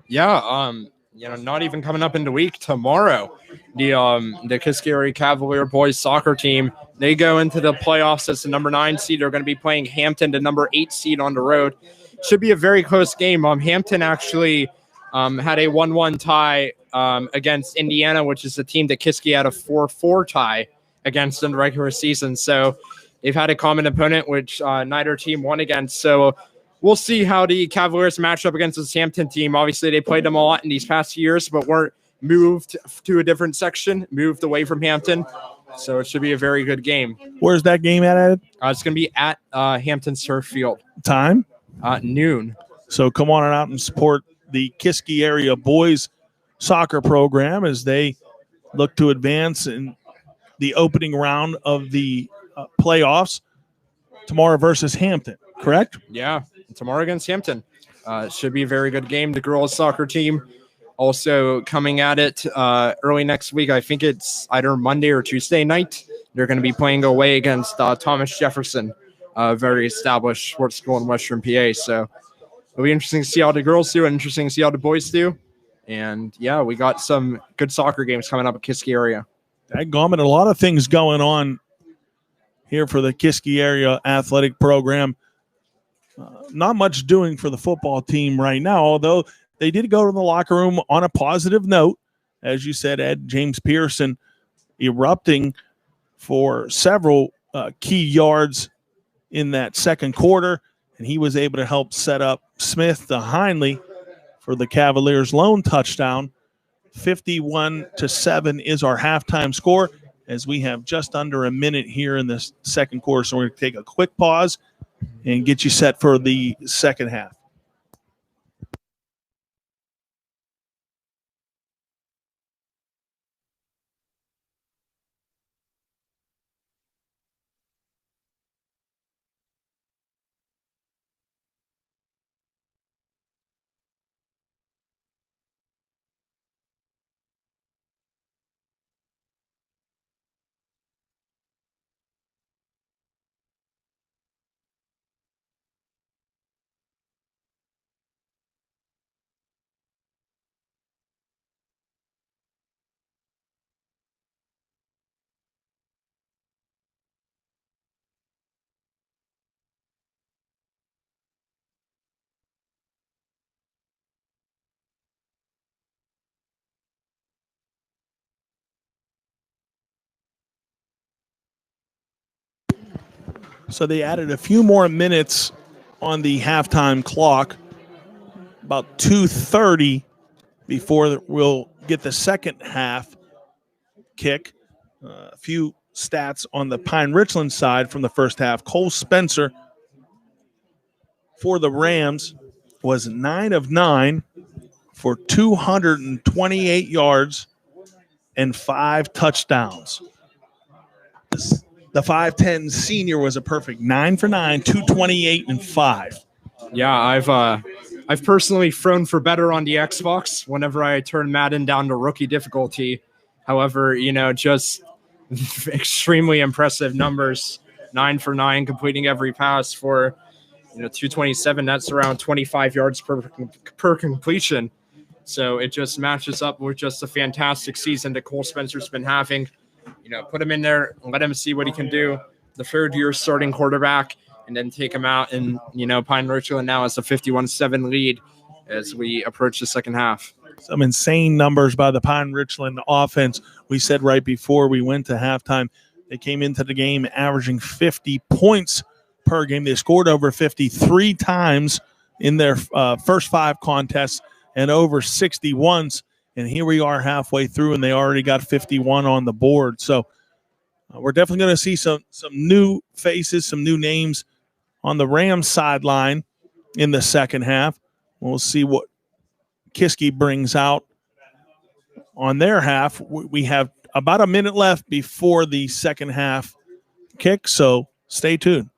Yeah, not even coming up in the week. Tomorrow, the Kiski area Cavalier boys soccer team, they go into the playoffs as the number 9 seed. They're going to be playing Hampton, the number 8 seed, on the road. Should be a very close game. Hampton actually had a 1-1 tie against Indiana, which is a team that Kiski had a 4-4 tie against in the regular season. So they've had a common opponent, which neither team won against. So we'll see how the Cavaliers match up against this Hampton team. Obviously, they played them a lot in these past years, but weren't moved to a different section, moved away from Hampton. So it should be a very good game. Where's that game at, Ed? It's going to be at Hampton Surf Field. Time? Noon. So come on out and support the Kiski area boys soccer program as they look to advance in the opening round of the playoffs tomorrow versus Hampton, correct? Yeah, tomorrow against Hampton. Should be a very good game. The girls soccer team also coming at it early next week. I think it's either Monday or Tuesday night. They're going to be playing away against Thomas Jefferson, a very established sports school in Western PA. So it'll be interesting to see how the girls do and interesting to see how the boys do. And, yeah, we got some good soccer games coming up at Kiski area. Dadgummit, a lot of things going on here for the Kiski area athletic program. Not much doing for the football team right now, although they did go to the locker room on a positive note. As you said, Ed, James Pearson erupting for several key yards in that second quarter, and he was able to help set up Smith to Hindley for the Cavaliers' lone touchdown. 51-7 is our halftime score as we have just under a minute here in this second quarter. So we're going to take a quick pause and get you set for the second half. So they added a few more minutes on the halftime clock, about 2:30 before we'll get the second half kick. A few stats on the Pine Richland side from the first half. Cole Spencer for the Rams was 9 of 9 for 228 yards and 5 touchdowns. The 5'10 senior was a perfect 9 for 9, 228 and 5. Yeah, I've personally thrown for better on the Xbox whenever I turn Madden down to rookie difficulty. However, just extremely impressive numbers. 9 for 9, completing every pass for 227. That's around 25 yards per completion. So it just matches up with just a fantastic season that Cole Spencer's been having. Put him in there, let him see what he can do. The third-year starting quarterback, and then take him out. And, Pine Richland now has a 51-7 lead as we approach the second half. Some insane numbers by the Pine Richland offense. We said right before we went to halftime, they came into the game averaging 50 points per game. They scored over 53 times in their first 5 contests and over 60 once. And here we are halfway through, and they already got 51 on the board. So we're definitely going to see some new faces, some new names on the Rams sideline in the second half. We'll see what Kiski brings out on their half. We have about a minute left before the second half kick, so stay tuned.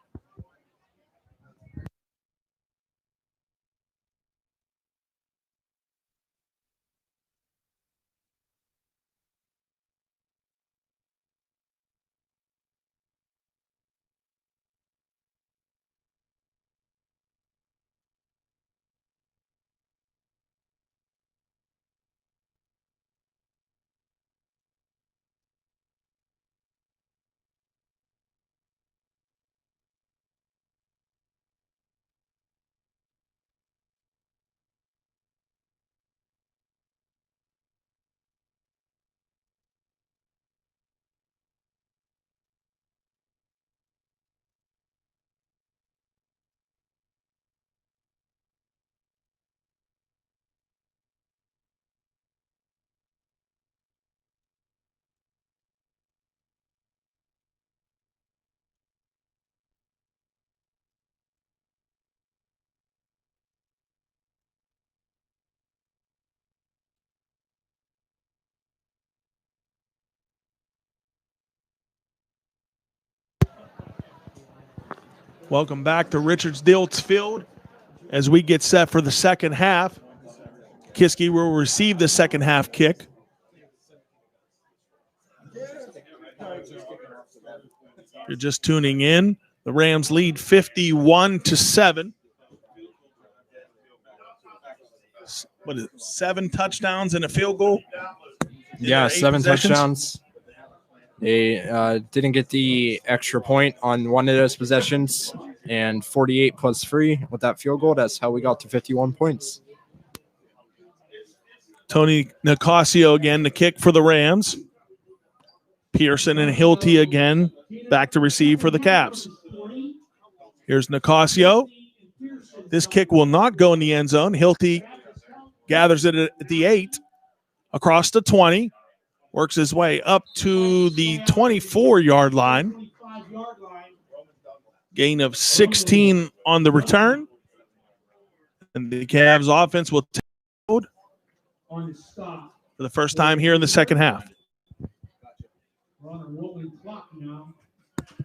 Welcome back to Richards Dilts Field as we get set for the second half. Kiski will receive the second half kick. You're just tuning in. The Rams lead 51-7. What is it, 7 touchdowns and a field goal? Yeah, 7 touchdowns. They didn't get the extra point on one of those possessions, and 48 plus 3 with that field goal. That's how we got to 51 points. Tony Nicasio again to kick for the Rams. Pearson and Hilty again back to receive for the Caps. Here's Nicasio. This kick will not go in the end zone. Hilty gathers it at the 8, across the 20, works his way up to the 24-yard line. Gain of 16 on the return. And the Cavs offense will take for the first time here in the second half.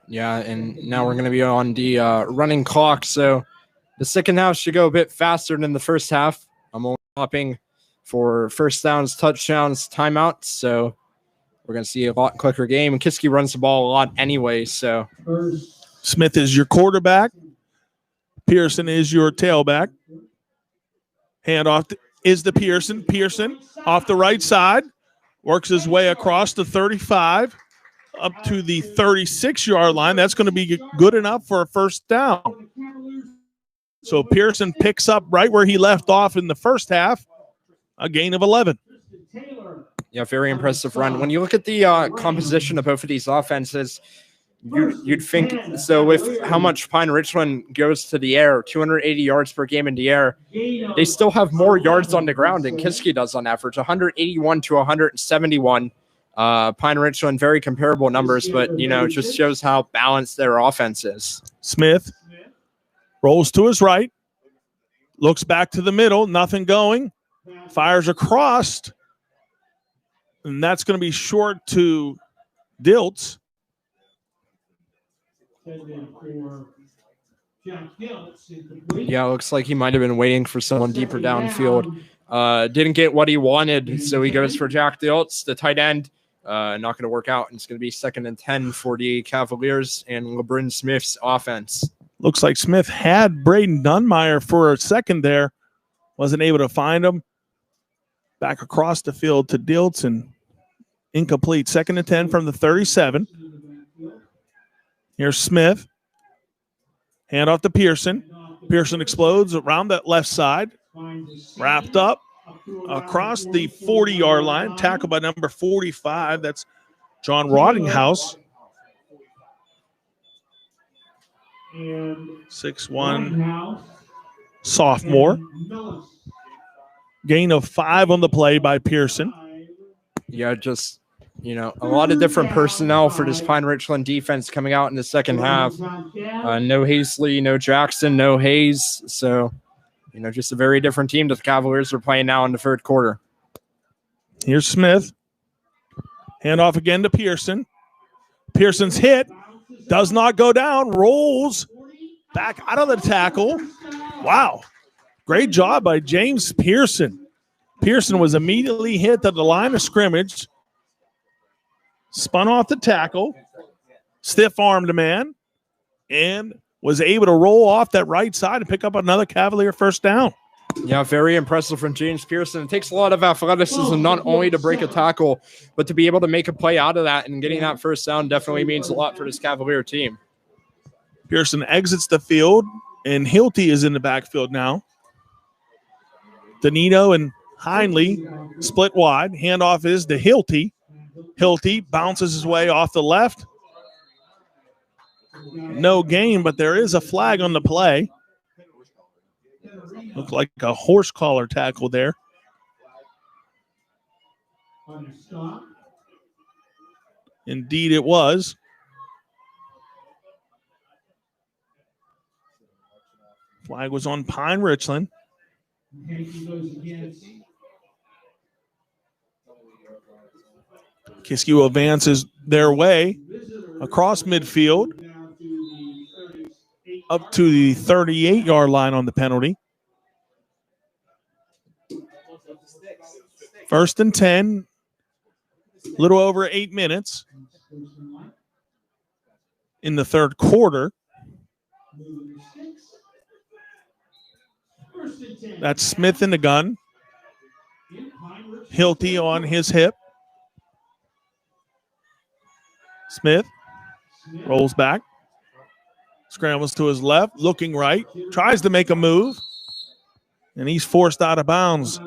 Yeah, and now we're going to be on the running clock. So the second half should go a bit faster than the first half. I'm only stopping for first downs, touchdowns, timeouts. So we're going to see a lot quicker game. And Kiski runs the ball a lot anyway. So Smith is your quarterback. Pearson is your tailback. Handoff is the Pearson. Pearson off the right side. Works his way across the 35 up to the 36-yard line. That's going to be good enough for a first down. So Pearson picks up right where he left off in the first half, a gain of 11. Yeah, very impressive run. When you look at the composition of both of these offenses, You'd think so with how much Pine Richland goes to the air, 280 yards per game in the air. They still have more yards on the ground than Kiski does on average, 181 to 171. Pine Richland, very comparable numbers, but, you know, it just shows how balanced their offense is. Smith rolls to his right, looks back to the middle, nothing going, fires across, and that's going to be short to Diltz. Yeah, it looks like he might have been waiting for someone deeper downfield. Didn't get what he wanted, so he goes for Jack Diltz, the tight end. Not going to work out, and it's going to be 2nd and 10 for the Cavaliers and LeBron Smith's offense. Looks like Smith had Braden Dunmeyer for a second there. Wasn't able to find him. Back across the field to Diltz and incomplete. 2nd and 10 from the 37. Here's Smith. Hand off to Pearson. Pearson explodes around that left side. Wrapped up across the 40-yard line. Tackled by number 45. That's John Rottinghouse. 6'1" sophomore. Gain of 5 on the play by Pearson. Yeah, just, you know, a lot of different personnel for this Pine Richland defense coming out in the second half. No Hazley, no Jackson, no Hayes. So, you know, just a very different team that the Cavaliers are playing now in the third quarter. Here's Smith. Hand off again to Pearson. Pearson's hit. Does not go down. Rolls back out of the tackle. Wow. Great job by James Pearson. Pearson was immediately hit at the line of scrimmage. Spun off the tackle. Stiff-armed a man. And was able to roll off that right side and pick up another Cavalier first down. Yeah, very impressive from James Pearson. It takes a lot of athleticism not only to break a tackle, but to be able to make a play out of that, and getting that first down definitely means a lot for this Cavalier team. Pearson exits the field, and Hilty is in the backfield now. Danito and Hindley split wide. Handoff is to Hilty. Hilty bounces his way off the left. No gain, but there is a flag on the play. Looked like a horse collar tackle there. Indeed it was. Flag was on Pine Richland. Kiski advances their way across midfield up to the 38-yard line on the penalty. 1st and 10, a little over 8 minutes in the third quarter. That's Smith in the gun. Hilty on his hip. Smith rolls back. Scrambles to his left, looking right. Tries to make a move. And he's forced out of bounds.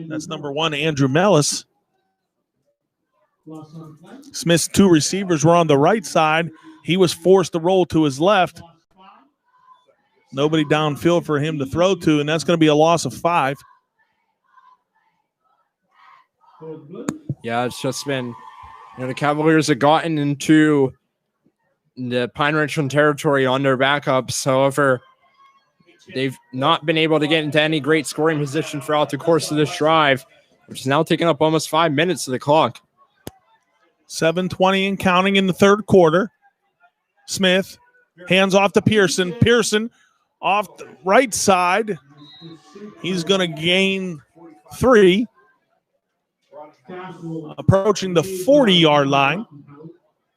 That's number 1, Andrew Mellis. Smith's 2 receivers were on the right side. He was forced to roll to his left. Nobody downfield for him to throw to, and that's going to be a loss of 5. Yeah, it's just been, you know, the Cavaliers have gotten into the Pine Richland territory on their backups. However, they've not been able to get into any great scoring position throughout the course of this drive, which is now taking up almost 5 minutes of the clock. 7:20 and counting in the third quarter. Smith hands off to Pearson. Pearson off the right side. He's going to gain 3. Approaching the 40-yard line.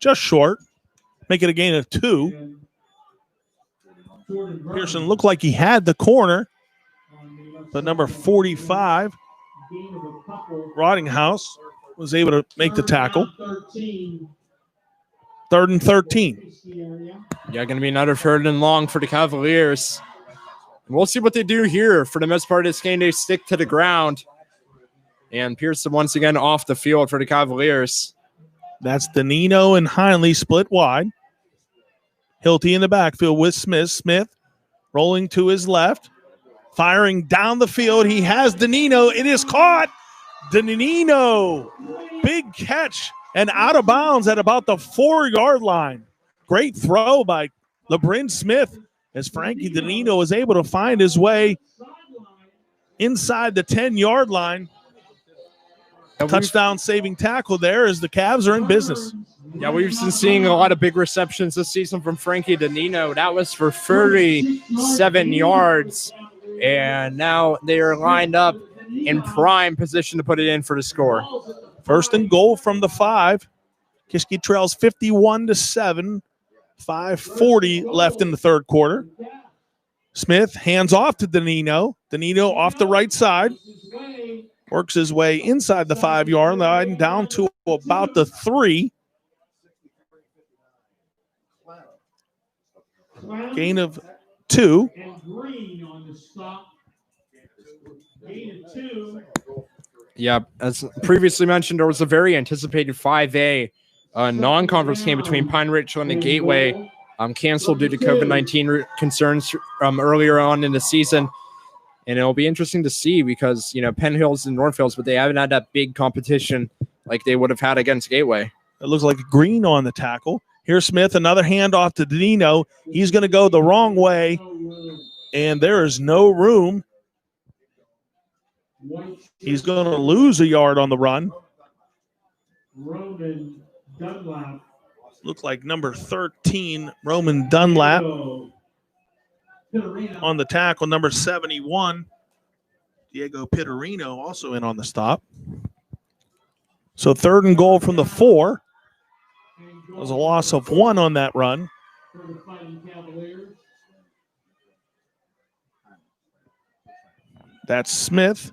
Just short. Make it a gain of 2. Pearson looked like he had the corner, but number 45, Rottinghouse, was able to make the tackle. 3rd and 13. Yeah, going to be another 3rd and long for the Cavaliers. And we'll see what they do here. For the most part of this game, they stick to the ground. And Pearson once again off the field for the Cavaliers. That's Danino and Heinley split wide. Hilty in the backfield with Smith. Smith rolling to his left, firing down the field. He has Danino. It is caught. Danino, big catch and out of bounds at about the 4-yard line. Great throw by LeBrin Smith as Frankie Danino was able to find his way inside the 10-yard line. Touchdown saving tackle there as the Cavs are in business. Yeah, we've been seeing a lot of big receptions this season from Frankie Danino. That was for 37 yards, and now they are lined up in prime position to put it in for the score. First and goal from the 5. Kiski trails 51-7. 5:40 left in the third quarter. Smith hands off to Danino. Danino off the right side. Works his way inside the 5-yard line down to about the 3. Gain of 2. Yeah, as previously mentioned, there was a very anticipated 5A non-conference game between Pine Richland and Gateway, canceled due to COVID-19 concerns earlier on in the season. And it'll be interesting to see because, Penn Hills and North Hills, but they haven't had that big competition like they would have had against Gateway. It looks like Green on the tackle. Here's Smith, another handoff to Danino. He's going to go the wrong way, and there is no room. He's going to lose a yard on the run. Roman Dunlap. Looks like number 13, Roman Dunlap. On the tackle, number 71, Diego Pittarino, also in on the stop. So third and goal from the 4. There was a loss of 1 on that run. That's Smith.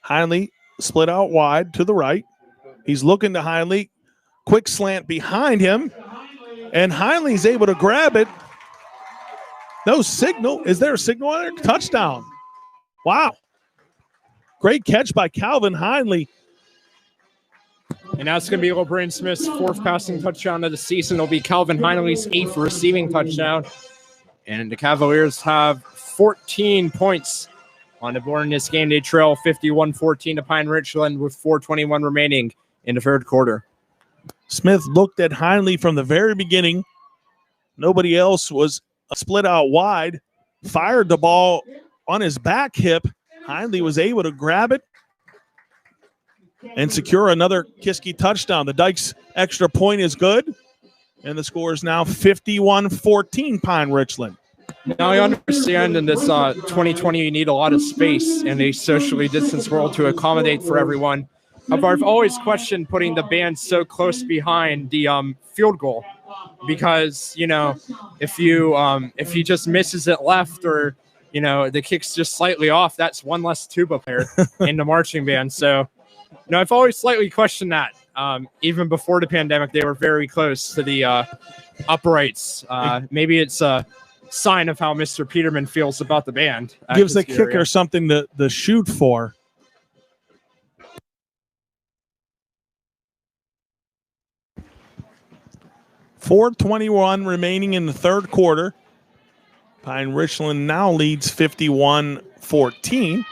Heinley split out wide to the right. He's looking to Heinley. Quick slant behind him. And Heinley's able to grab it. No signal. Is there a signal on there? Touchdown. Wow. Great catch by Calvin Heinley. And that's going to be LeBrin Smith's 4th passing touchdown of the season. It'll be Calvin Heinley's 8th receiving touchdown. And the Cavaliers have 14 points on the board in this game. They trail 51-14 to Pine Richland with 4:21 remaining in the third quarter. Smith looked at Heinley from the very beginning. Nobody else was split out wide, fired the ball on his back hip. Heinley was able to grab it and secure another Kiski touchdown. The Dykes extra point is good, and the score is now 51-14 Pine Richland. Now I understand in this 2020 you need a lot of space in a socially distanced world to accommodate for everyone. However, I've always questioned putting the band so close behind the field goal. Because, if he just misses it left or, the kick's just slightly off, that's one less tuba player in the marching band. So, I've always slightly questioned that. Even before the pandemic, they were very close to the uprights. Maybe it's a sign of how Mr. Peterman feels about the band. Gives the kicker something to shoot for. .421 remaining in the third quarter. Pine Richland now leads 51-14.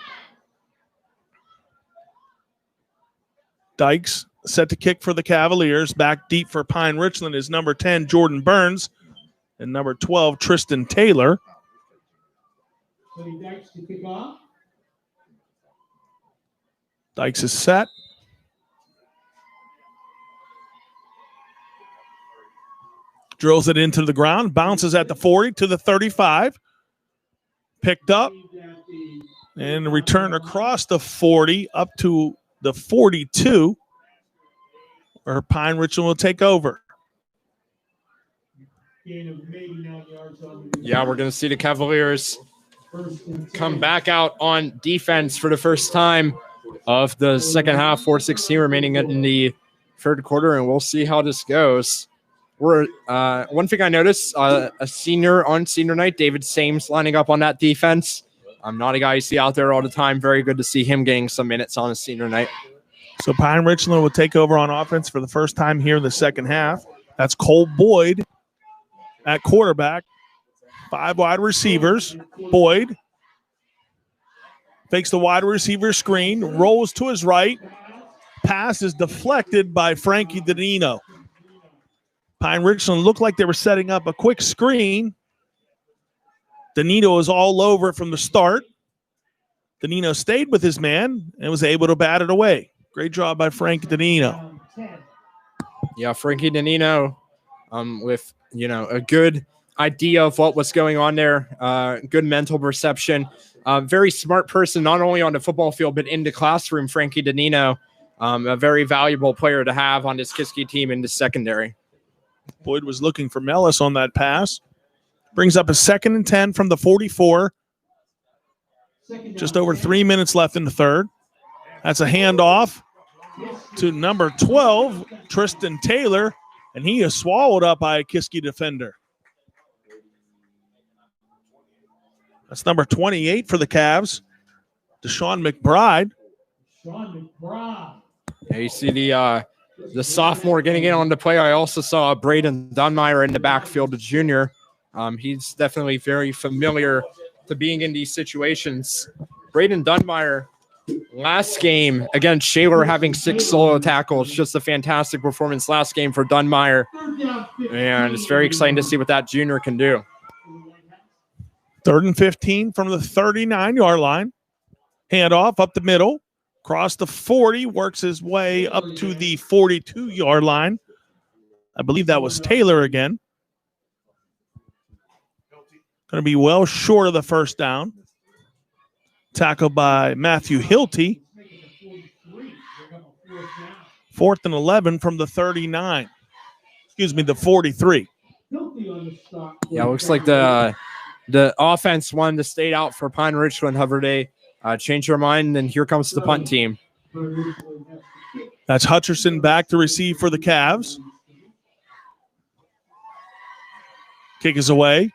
Dykes set to kick for the Cavaliers. Back deep for Pine Richland is number 10, Jordan Burns, and number 12, Tristan Taylor. Dykes to kick off. Dykes is set. Drills it into the ground, bounces at the 40 to the 35. Picked up and return across the 40 up to the 42, where Pine Richland will take over. Yeah, we're going to see the Cavaliers come back out on defense for the first time of the second half, 4:16 remaining in the third quarter, and we'll see how this goes. One thing I noticed, a senior on senior night, David Sames lining up on that defense. I'm not a guy you see out there all the time. Very good to see him getting some minutes on a senior night. So Pine Richland will take over on offense for the first time here in the second half. That's Cole Boyd at quarterback. 5 wide receivers. Boyd fakes the wide receiver screen, rolls to his right. Pass is deflected by Frankie Danino. Pine Richland looked like they were setting up a quick screen. Danino was all over it from the start. Danino stayed with his man and was able to bat it away. Great job by Frank Danino. Yeah, Frankie Danino with, a good idea of what was going on there. Good mental perception. Very smart person, not only on the football field, but in the classroom. Frankie Danino, a very valuable player to have on this Kiski team in the secondary. Boyd was looking for Mellis on that pass. Brings up a 2nd and 10 from the 44. Just over 3 minutes left in the third. That's a handoff to number 12, Tristan Taylor, and he is swallowed up by a Kiski defender. That's number 28 for the Cavs, Deshaun McBride. Yeah, you see the sophomore getting in on the play. I also saw Braden Dunmeyer in the backfield, a junior. He's definitely very familiar to being in these situations. Braden Dunmeyer, last game against Shaler, having 6 solo tackles. Just a fantastic performance last game for Dunmeyer. And it's very exciting to see what that junior can do. 3rd and 15 from the 39-yard line. Handoff up the middle. Across the 40, works his way up to the 42-yard line. I believe that was Taylor again. Going to be well short of the first down. Tackled by Matthew Hilty. 4th and 11 from the 39. Excuse me, the 43. Yeah, looks like the offense wanted to stay out for Pine Richland. However, they changed their mind, and here comes the punt team. That's Hutcherson back to receive for the Cavs. Kick is away.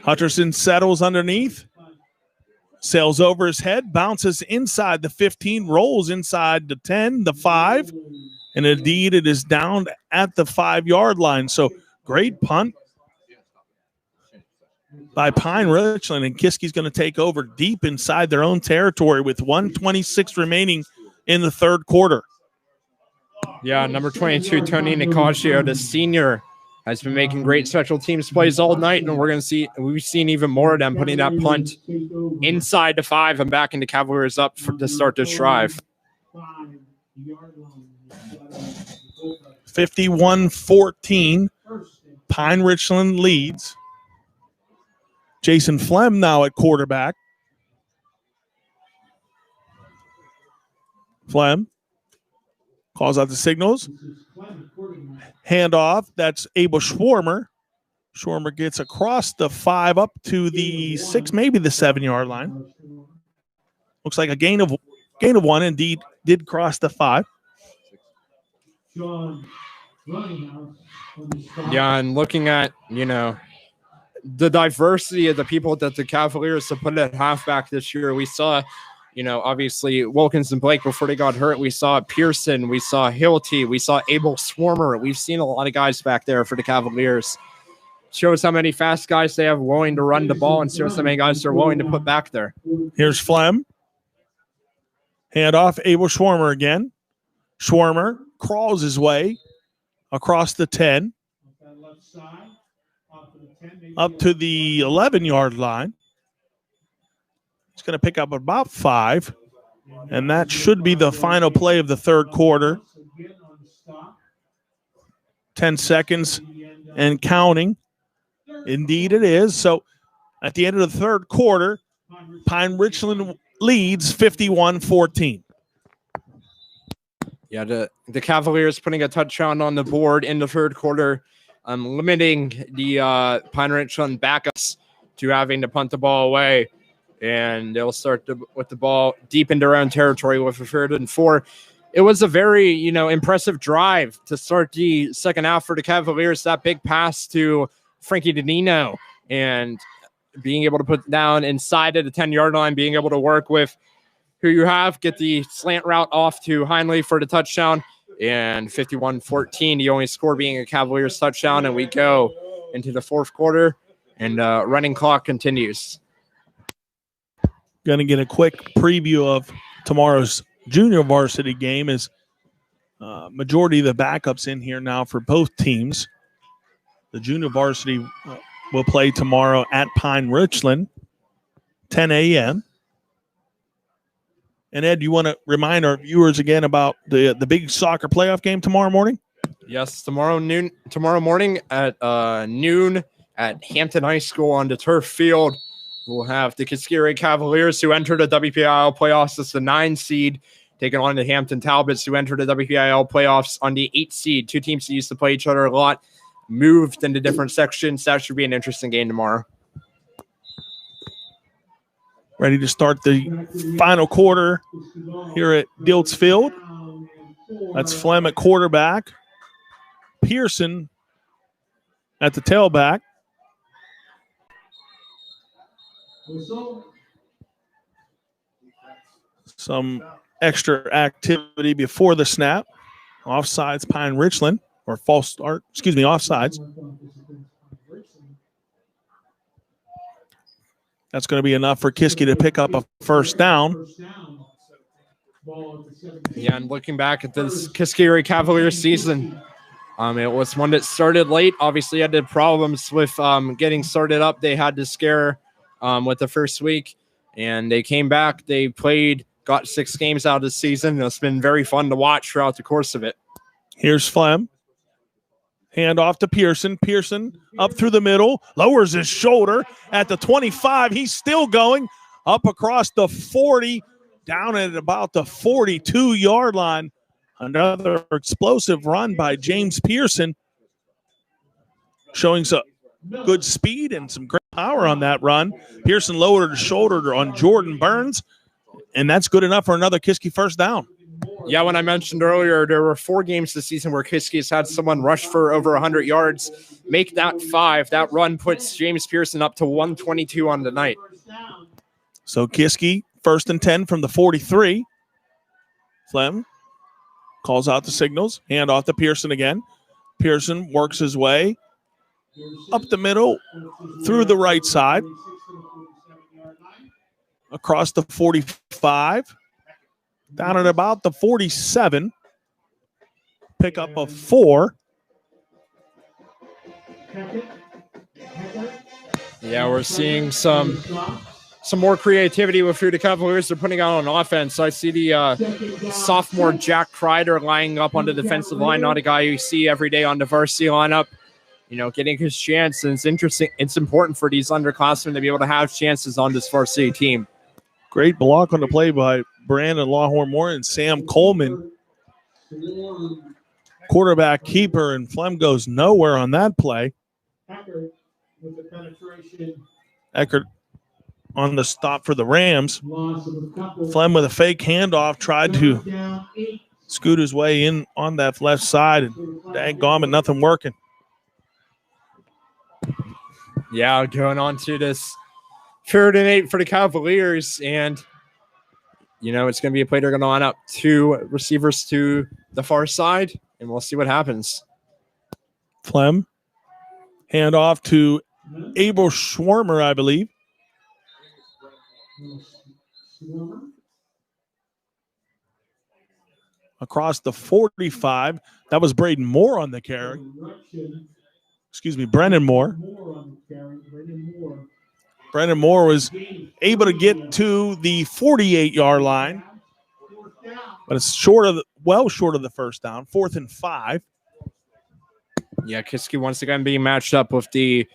Hutcherson settles underneath. Sails over his head, bounces inside the 15, rolls inside the 10, the 5, and indeed it is down at the 5-yard line. So great punt by Pine Richland, and Kiski's going to take over deep inside their own territory with 1:26 remaining in the third quarter. Yeah, number 22, Tony Nicasio, the senior, has been making great special teams plays all night, and we've seen even more of them putting that punt inside the 5 and backing the Cavaliers up to start this drive. 51-14, Pine Richland leads. Jason Flem now at quarterback. Flem calls out the signals. Handoff. That's Abel Schwarmer. Schwarmer gets across the 5 up to the 6, maybe the 7-yard line. Looks like a gain of 1. Indeed, did cross the 5. Yeah, and looking at, the diversity of the people that the Cavaliers have put at halfback this year, we saw, obviously Wilkins and Blake before they got hurt. We saw Pearson. We saw Hilty. We saw Abel Swarmer. We've seen a lot of guys back there for the Cavaliers. Shows how many fast guys they have willing to run the ball, and shows how many guys they're willing to put back there. Here's Flem. Hand off Abel Schwarmer again. Schwarmer crawls his way across the 10. Up to the 11-yard line. It's going to pick up about 5. And that should be the final play of the third quarter. 10 seconds and counting. Indeed it is. So at the end of the third quarter, Pine Richland leads 51-14. Yeah, the Cavaliers putting a touchdown on the board in the third quarter, limiting the Pine Richland backups to having to punt the ball away. And they'll start with the ball deep into their own territory with a 3rd and 4. It was a very, impressive drive to start the second half for the Cavaliers. That big pass to Frankie Danino and being able to put down inside of the 10-yard line, being able to work with who you have get the slant route off to Heinley for the touchdown. And 51-14, the only score being a Cavaliers touchdown. And we go into the fourth quarter, and running clock continues. Going to get a quick preview of tomorrow's junior varsity game. Is majority of the backups in here now for both teams. The junior varsity will play tomorrow at Pine Richland, 10 a.m. And Ed, you want to remind our viewers again about the big soccer playoff game tomorrow morning? Yes, tomorrow morning at noon at Hampton High School on the turf field. We'll have the Kiski Cavaliers, who entered the WPIL playoffs as the 9 seed, taking on the Hampton Talbots, who entered the WPIL playoffs on the 8 seed. Two teams that used to play each other a lot, moved into different sections. That should be an interesting game tomorrow. Ready to start the final quarter here at Diltz Field. That's Flem at quarterback. Pearson at the tailback. Some extra activity before the snap. Offsides, Pine Richland, or false start, offsides. That's going to be enough for Kiski to pick up a first down. Yeah, and looking back at this Kiski Cavaliers season, it was one that started late. Obviously, had the problems with getting started up. They had to scare with the first week, and they came back. They played, got 6 games out of the season. It's been very fun to watch throughout the course of it. Here's Flem. Hand off to Pearson. Pearson up through the middle, lowers his shoulder at the 25. He's still going up across the 40, down at about the 42-yard line. Another explosive run by James Pearson, showing some good speed and some great power on that run. Pearson lowered his shoulder on Jordan Burns, and that's good enough for another Kiski first down. Yeah, when I mentioned earlier, there were 4 games this season where Kiski has had someone rush for over 100 yards. Make that 5. That run puts James Pearson up to 122 on the night. So Kiski, 1st and 10 from the 43. Flem calls out the signals. Hand off to Pearson again. Pearson works his way up the middle, through the right side, across the 45. Down at about the 47. Pick up of 4. Yeah, we're seeing some more creativity with who the Cavaliers are putting out on offense. I see the sophomore Jack Kreider lining up on the defensive line, not a guy you see every day on the varsity lineup. You know, getting his chance, and it's interesting. It's important for these underclassmen to be able to have chances on this varsity team. Great block on the play by Brandon Lawhorn-Moore and Sam Coleman. Quarterback keeper, and Flem goes nowhere on that play. Eckert on the stop for the Rams. Flem with a fake handoff, tried to scoot his way in on that left side, and daggone, nothing working. Yeah, going on to this 3rd and 8 for the Cavaliers, and you know, it's going to be a play they're going to line up 2 receivers to the far side, and we'll see what happens. Flem, hand off to Abel Schwarmer, I believe. Across the 45. That was Braden Moore on the carry. Brennan Moore. Brennan Moore was able to get to the 48-yard line, but it's well short of the first down. 4th and 5. Yeah, Kiski once again being matched up with the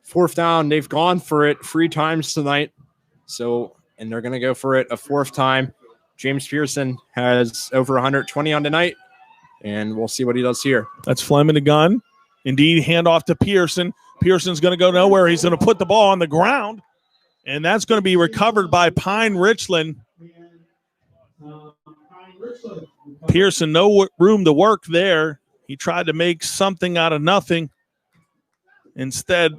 4th down. They've gone for it 3 times tonight, and they're going to go for it a 4th time. James Pearson has over 120 on the night, and we'll see what he does here. That's Flem in the gun. Indeed, handoff to Pearson. Pearson's going to go nowhere. He's going to put the ball on the ground, and that's going to be recovered by Pine Richland. Pearson, no room to work there. He tried to make something out of nothing. Instead,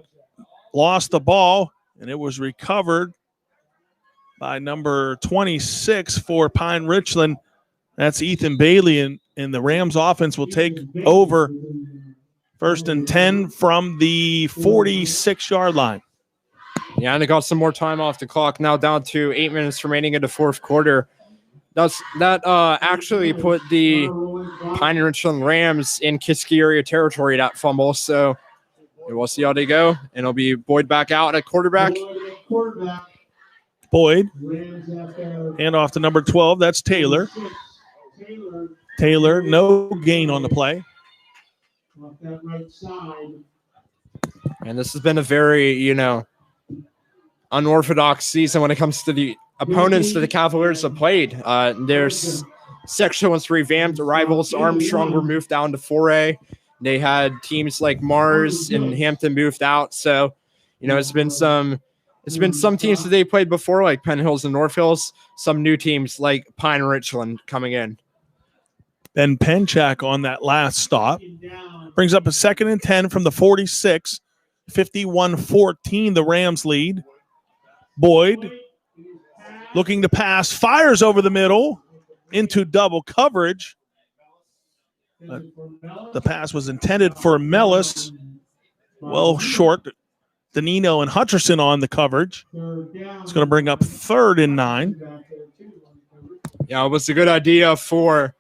lost the ball, and it was recovered by number 26 for Pine Richland. That's Ethan Bailey, and the Rams offense will take over 1st and 10 from the 46-yard line. Yeah, and they got some more time off the clock. Now down to 8 minutes remaining in the fourth quarter. That actually put the Pine Richland Rams in Kiski area territory, that fumble. So we'll see how they go. And it'll be Boyd back out at quarterback. Boyd. Hand off to number 12. That's Taylor. Taylor, no gain on the play. And this has been a very, unorthodox season when it comes to the opponents that the Cavaliers have played. Their section was revamped. Rivals Armstrong were moved down to 4A. They had teams like Mars and Hampton moved out. So, it's been some teams that they played before, like Penn Hills and North Hills. Some new teams like Pine Richland coming in. Ben Penchak on that last stop. Brings up a 2nd and 10 from the 46. 51-14, the Rams lead. Boyd looking to pass, fires over the middle into double coverage. The pass was intended for Mellis. Well short. Danino and Hutcherson on the coverage. It's going to bring up 3rd and 9. Yeah, it was a good idea for,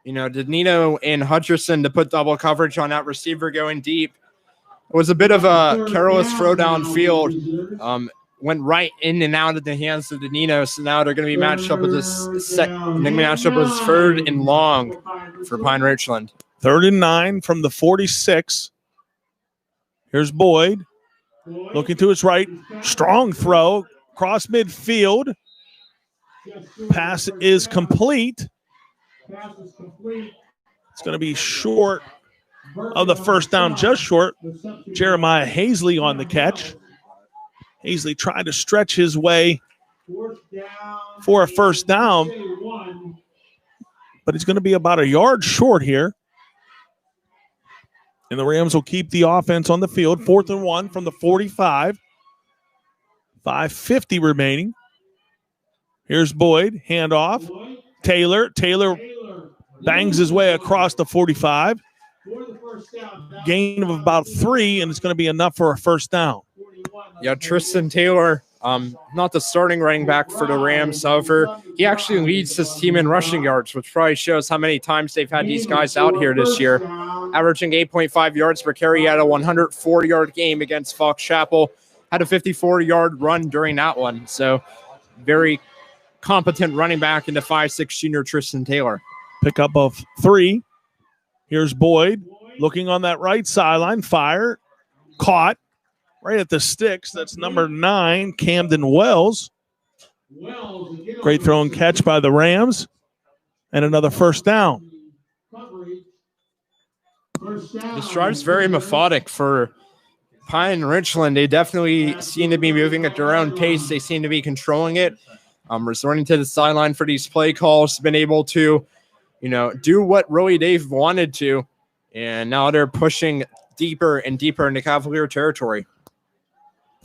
Danino and Hutcherson to put double coverage on that receiver going deep. It was a bit of a careless throw downfield. Went right in and out of the hands of Danino, so now they're going to be matched up with this 3rd and long for Pine Richland. 3rd and 9 from the 46. Here's Boyd. Looking to his right. Strong throw. Cross midfield. Pass is complete. It's going to be short of the first down, just short. Jeremiah Hazley on the catch. Hazley tried to stretch his way for a first down, but he's going to be about a yard short here. And the Rams will keep the offense on the field. 4th and 1 from the 45. 5:50 remaining. Here's Boyd. Handoff. Taylor. Taylor bangs his way across the 45. Gain of about 3, and it's going to be enough for a first down. Yeah, Tristan Taylor, not the starting running back for the Rams. However, he actually leads his team in rushing yards, which probably shows how many times they've had these guys out here this year. Averaging 8.5 yards per carry. He had a 104-yard game against Fox Chapel. Had a 54-yard run during that one. So, very competent running back in the 5'6" junior Tristan Taylor. Pickup of 3. Here's Boyd looking on that right sideline. Fire. Caught. Right at the sticks. That's number 9, Camden Wells. Great throw and catch by the Rams. And another first down. This drive's very methodic for Pine Richland. They definitely seem to be moving at their own pace. They seem to be controlling it. Resorting to the sideline for these play calls. Been able to, do what really they've wanted to. And now they're pushing deeper and deeper into Cavalier territory.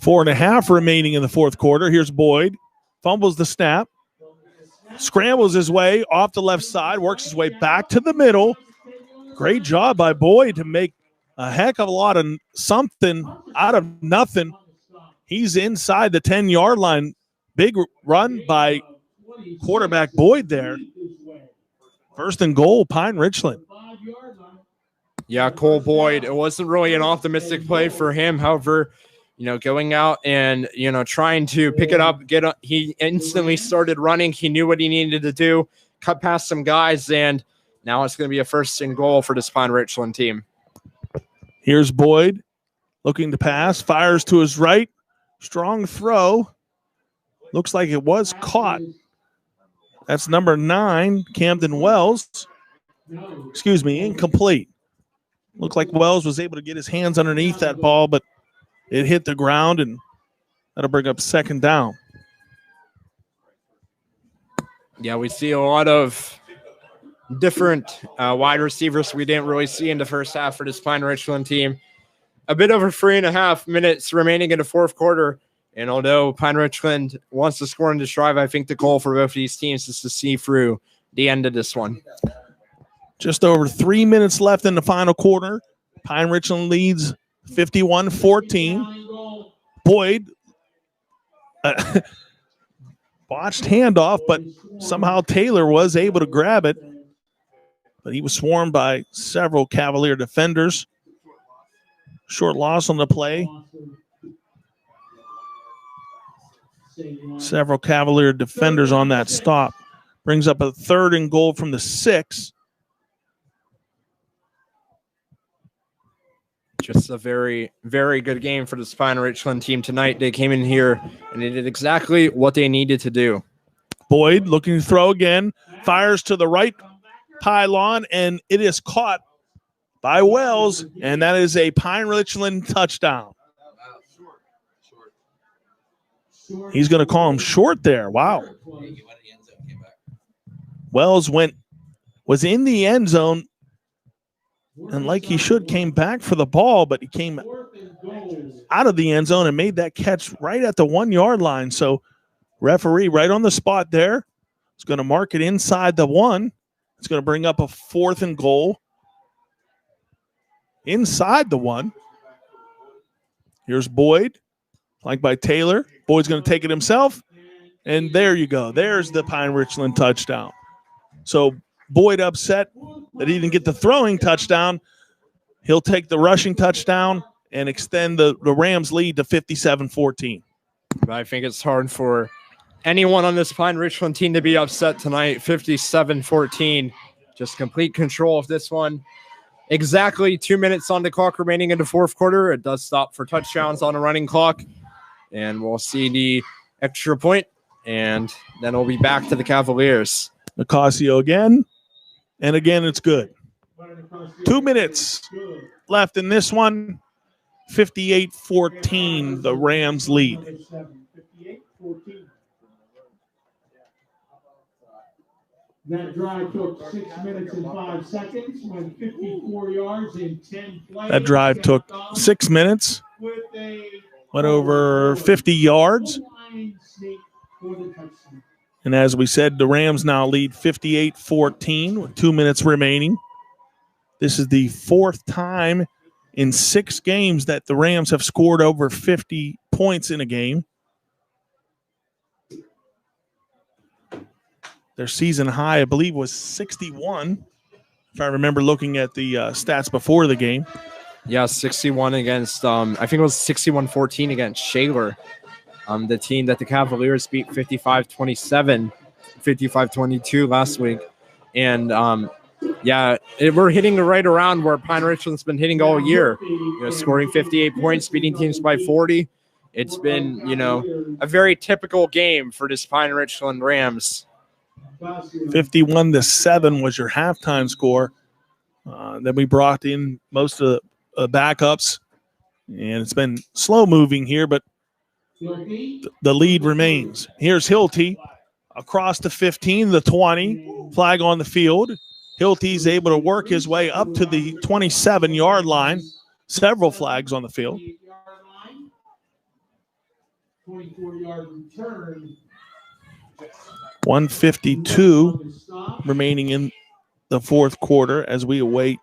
4.5 remaining in the fourth quarter. Here's Boyd. Fumbles the snap. Scrambles his way off the left side. Works his way back to the middle. Great job by Boyd to make a heck of a lot of something out of nothing. He's inside the 10-yard line. Big run by quarterback Boyd there. 1st and goal, Pine Richland. Yeah, Cole Boyd. It wasn't really an optimistic play for him. However, going out and, trying to pick it up, he instantly started running. He knew what he needed to do, cut past some guys, and now it's going to be a 1st and goal for this Pine Richland team. Here's Boyd looking to pass, fires to his right. Strong throw. Looks like it was caught. That's number 9, Camden Wells. Incomplete. Looked like Wells was able to get his hands underneath that ball, but it hit the ground, and that'll bring up 2nd down. Yeah, we see a lot of different wide receivers we didn't really see in the first half for this Pine Richland team. A bit over 3.5 minutes remaining in the fourth quarter, And although Pine Richland wants to score in this drive, I think the goal for both of these teams is to see through the end of this one. Just over 3 minutes left in the final quarter. Pine Richland leads 51-14. Boyd botched handoff, but somehow Taylor was able to grab it. But he was swarmed by several Cavalier defenders. Short loss on the play. Several Cavalier defenders on that stop. Brings up a 3rd and goal from the 6. Just a very, very good game for the Pine Richland team tonight. They came in here and they did exactly what they needed to do. Boyd looking to throw again. Fires to the right pylon, and it is caught by Wells, and that is a Pine Richland touchdown. He's going to call him short there. Wow. Wells was in the end zone, and like he should, came back for the ball, but he came out of the end zone and made that catch right at the 1 yard line. So referee right on the spot there is going to mark it inside the 1. It's going to bring up a 4th and goal inside the 1. Here's Boyd, flanked by Taylor. Boyd's going to take it himself, and there you go. There's the Pine Richland touchdown. So Boyd upset that he didn't get the throwing touchdown. He'll take the rushing touchdown and extend the Rams lead to 57-14. I think it's hard for anyone on this Pine Richland team to be upset tonight. 57-14. Just complete control of this one. Exactly 2 minutes on the clock remaining in the 4th quarter. It does stop for touchdowns on a running clock. And we'll see the extra point, and then we'll be back to the Cavaliers. Nicasio again, and again it's good. 2 minutes left in this one. 58-14, the Rams lead. That drive took 6 minutes and 5 seconds, went 54 yards in 10 plays. That drive took 6 minutes, went over 50 yards. And as we said, the Rams now lead 58-14 with 2 minutes remaining. This is the 4th time in 6 games that the Rams have scored over 50 points in a game. Their season high, I believe, was 61, if I remember looking at the stats before the game. Yeah, 61 against, I think it was 61-14 against Shaler, the team that the Cavaliers beat 55-27, 55-22 last week. And, we're hitting the right around where Pine Richland's been hitting all year, scoring 58 points, beating teams by 40. It's been, a very typical game for this Pine Richland Rams. 51-7 was your halftime score. Then we brought in most of the backups, and it's been slow moving here, but the lead remains. Here's Hilty across the 15, the 20, flag on the field. Hilty's able to work his way up to the 27-yard line. Several flags on the field. 24-yard return. 152 remaining in the 4th quarter as we await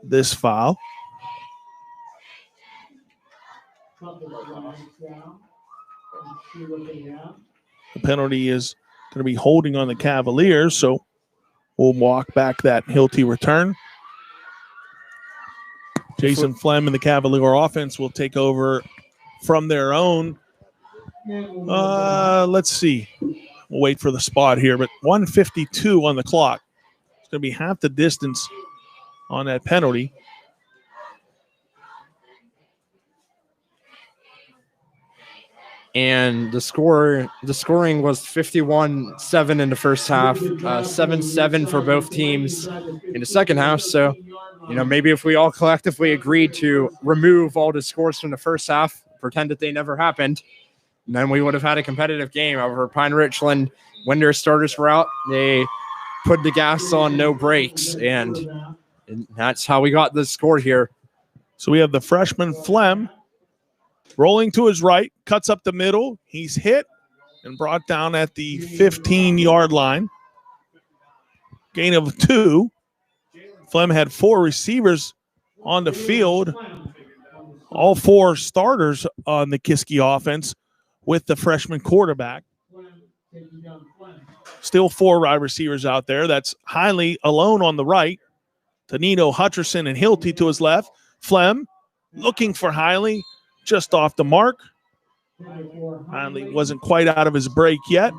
this foul. The penalty is going to be holding on the Cavaliers, so we'll walk back that Hilty return. Jason Flem and the Cavalier offense will take over from their own. Let's see. We'll wait for the spot here, but 1:52 on the clock. It's going to be half the distance on that penalty. And the scoring was 51-7 in the first half, 7-7 for both teams in the second half. So, maybe if we all collectively agreed to remove all the scores from the first half, pretend that they never happened, and then we would have had a competitive game. However, Pine Richland, when their starters were out, they put the gas on, no brakes, and that's how we got the score here. So we have the freshman Flem Rolling to his right, cuts up the middle. He's hit and brought down at the 15-yard line. Gain of 2. Flem had 4 receivers on the field. All 4 starters on the Kiski offense with the freshman quarterback. Still 4 wide receivers out there. That's Hiley alone on the right. Tonino, Hutcherson, and Hilty to his left. Flem looking for Hiley, just off the mark. Hiley wasn't quite out of his break yet.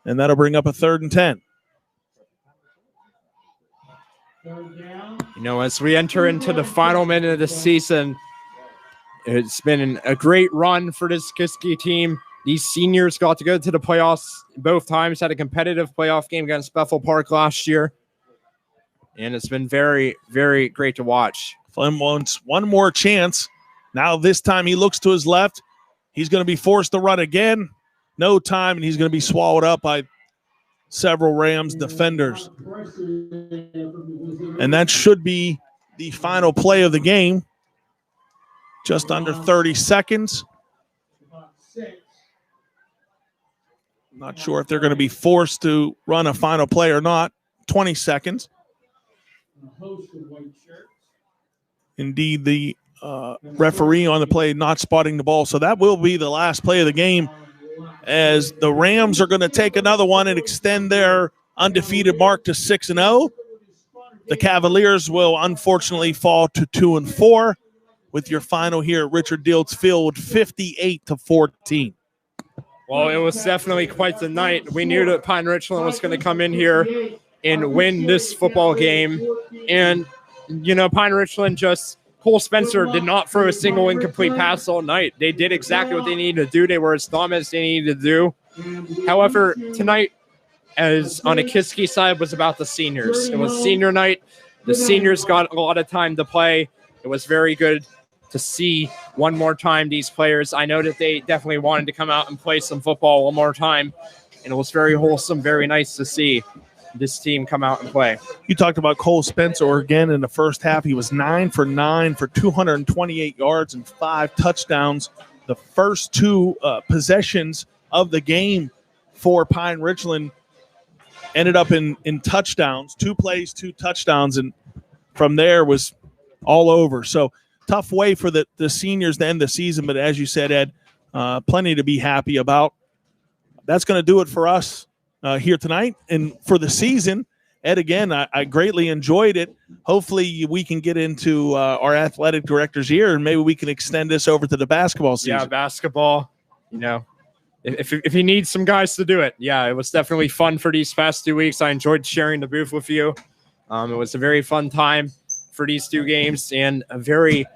And that'll bring up a 3rd and 10. You know, as we enter into the final minute of the season, it's been a great run for this Kiski team. These seniors got to go to the playoffs both times, had a competitive playoff game against Bethel Park last year. And it's been very, very great to watch. Flem wants one more chance. Now this time he looks to his left. He's going to be forced to run again. No time, and he's going to be swallowed up by several Rams defenders. And that should be the final play of the game. Just under 30 seconds. Not sure if they're going to be forced to run a final play or not. 20 seconds. Indeed, the referee on the play not spotting the ball. So that will be the last play of the game, as the Rams are going to take another one and extend their undefeated mark to 6-0. The Cavaliers will unfortunately fall to 2-4 with your final here at Richard Diltz Field, 58-14. Well, it was definitely quite the night. We knew that Pine Richland was going to come in here and win this football game. And, you know, Pine Richland Cole Spencer did not throw a single incomplete pass all night. They did exactly what they needed to do. They were as dominant as they needed to do. However, tonight, as on a Kiski side, was about the seniors. It was senior night. The seniors got a lot of time to play. It was very good to see one more time these players. I know that they definitely wanted to come out and play some football one more time, and it was very wholesome, very nice to see this team come out and play. You talked about Cole Spencer again in the first half. He was 9 for 9 for 228 yards and 5 touchdowns. The first 2 possessions of the game for Pine Richland ended up in touchdowns. 2 plays, 2 touchdowns, and from there was all over. So tough way for the seniors to end the season, but as you said, Ed, plenty to be happy about. That's going to do it for us here tonight and for the season. Ed, again, I greatly enjoyed it. Hopefully we can get into our athletic director's ear, and maybe we can extend this over to the basketball season. Yeah, basketball, you know, if he needs some guys to do it. Yeah, it was definitely fun for these past 2 weeks. I enjoyed sharing the booth with you. It was a very fun time for these 2 games, and a very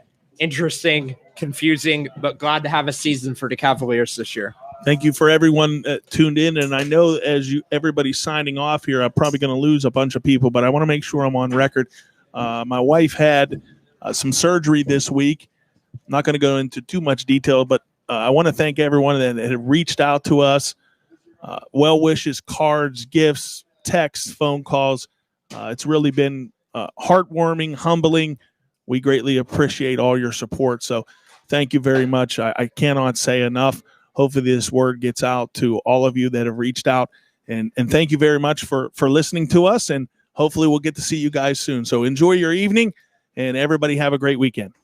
interesting, confusing, but glad to have a season for the Cavaliers this year. Thank you for everyone tuned in. And I know as everybody's signing off here, I'm probably going to lose a bunch of people, but I want to make sure I'm on record. My wife had some surgery this week. I'm not going to go into too much detail, but I want to thank everyone that had reached out to us. Well wishes, cards, gifts, texts, phone calls. It's really been heartwarming, humbling. We greatly appreciate all your support. So thank you very much. I cannot say enough. Hopefully this word gets out to all of you that have reached out. And thank you very much for listening to us. And hopefully we'll get to see you guys soon. So enjoy your evening, and everybody have a great weekend.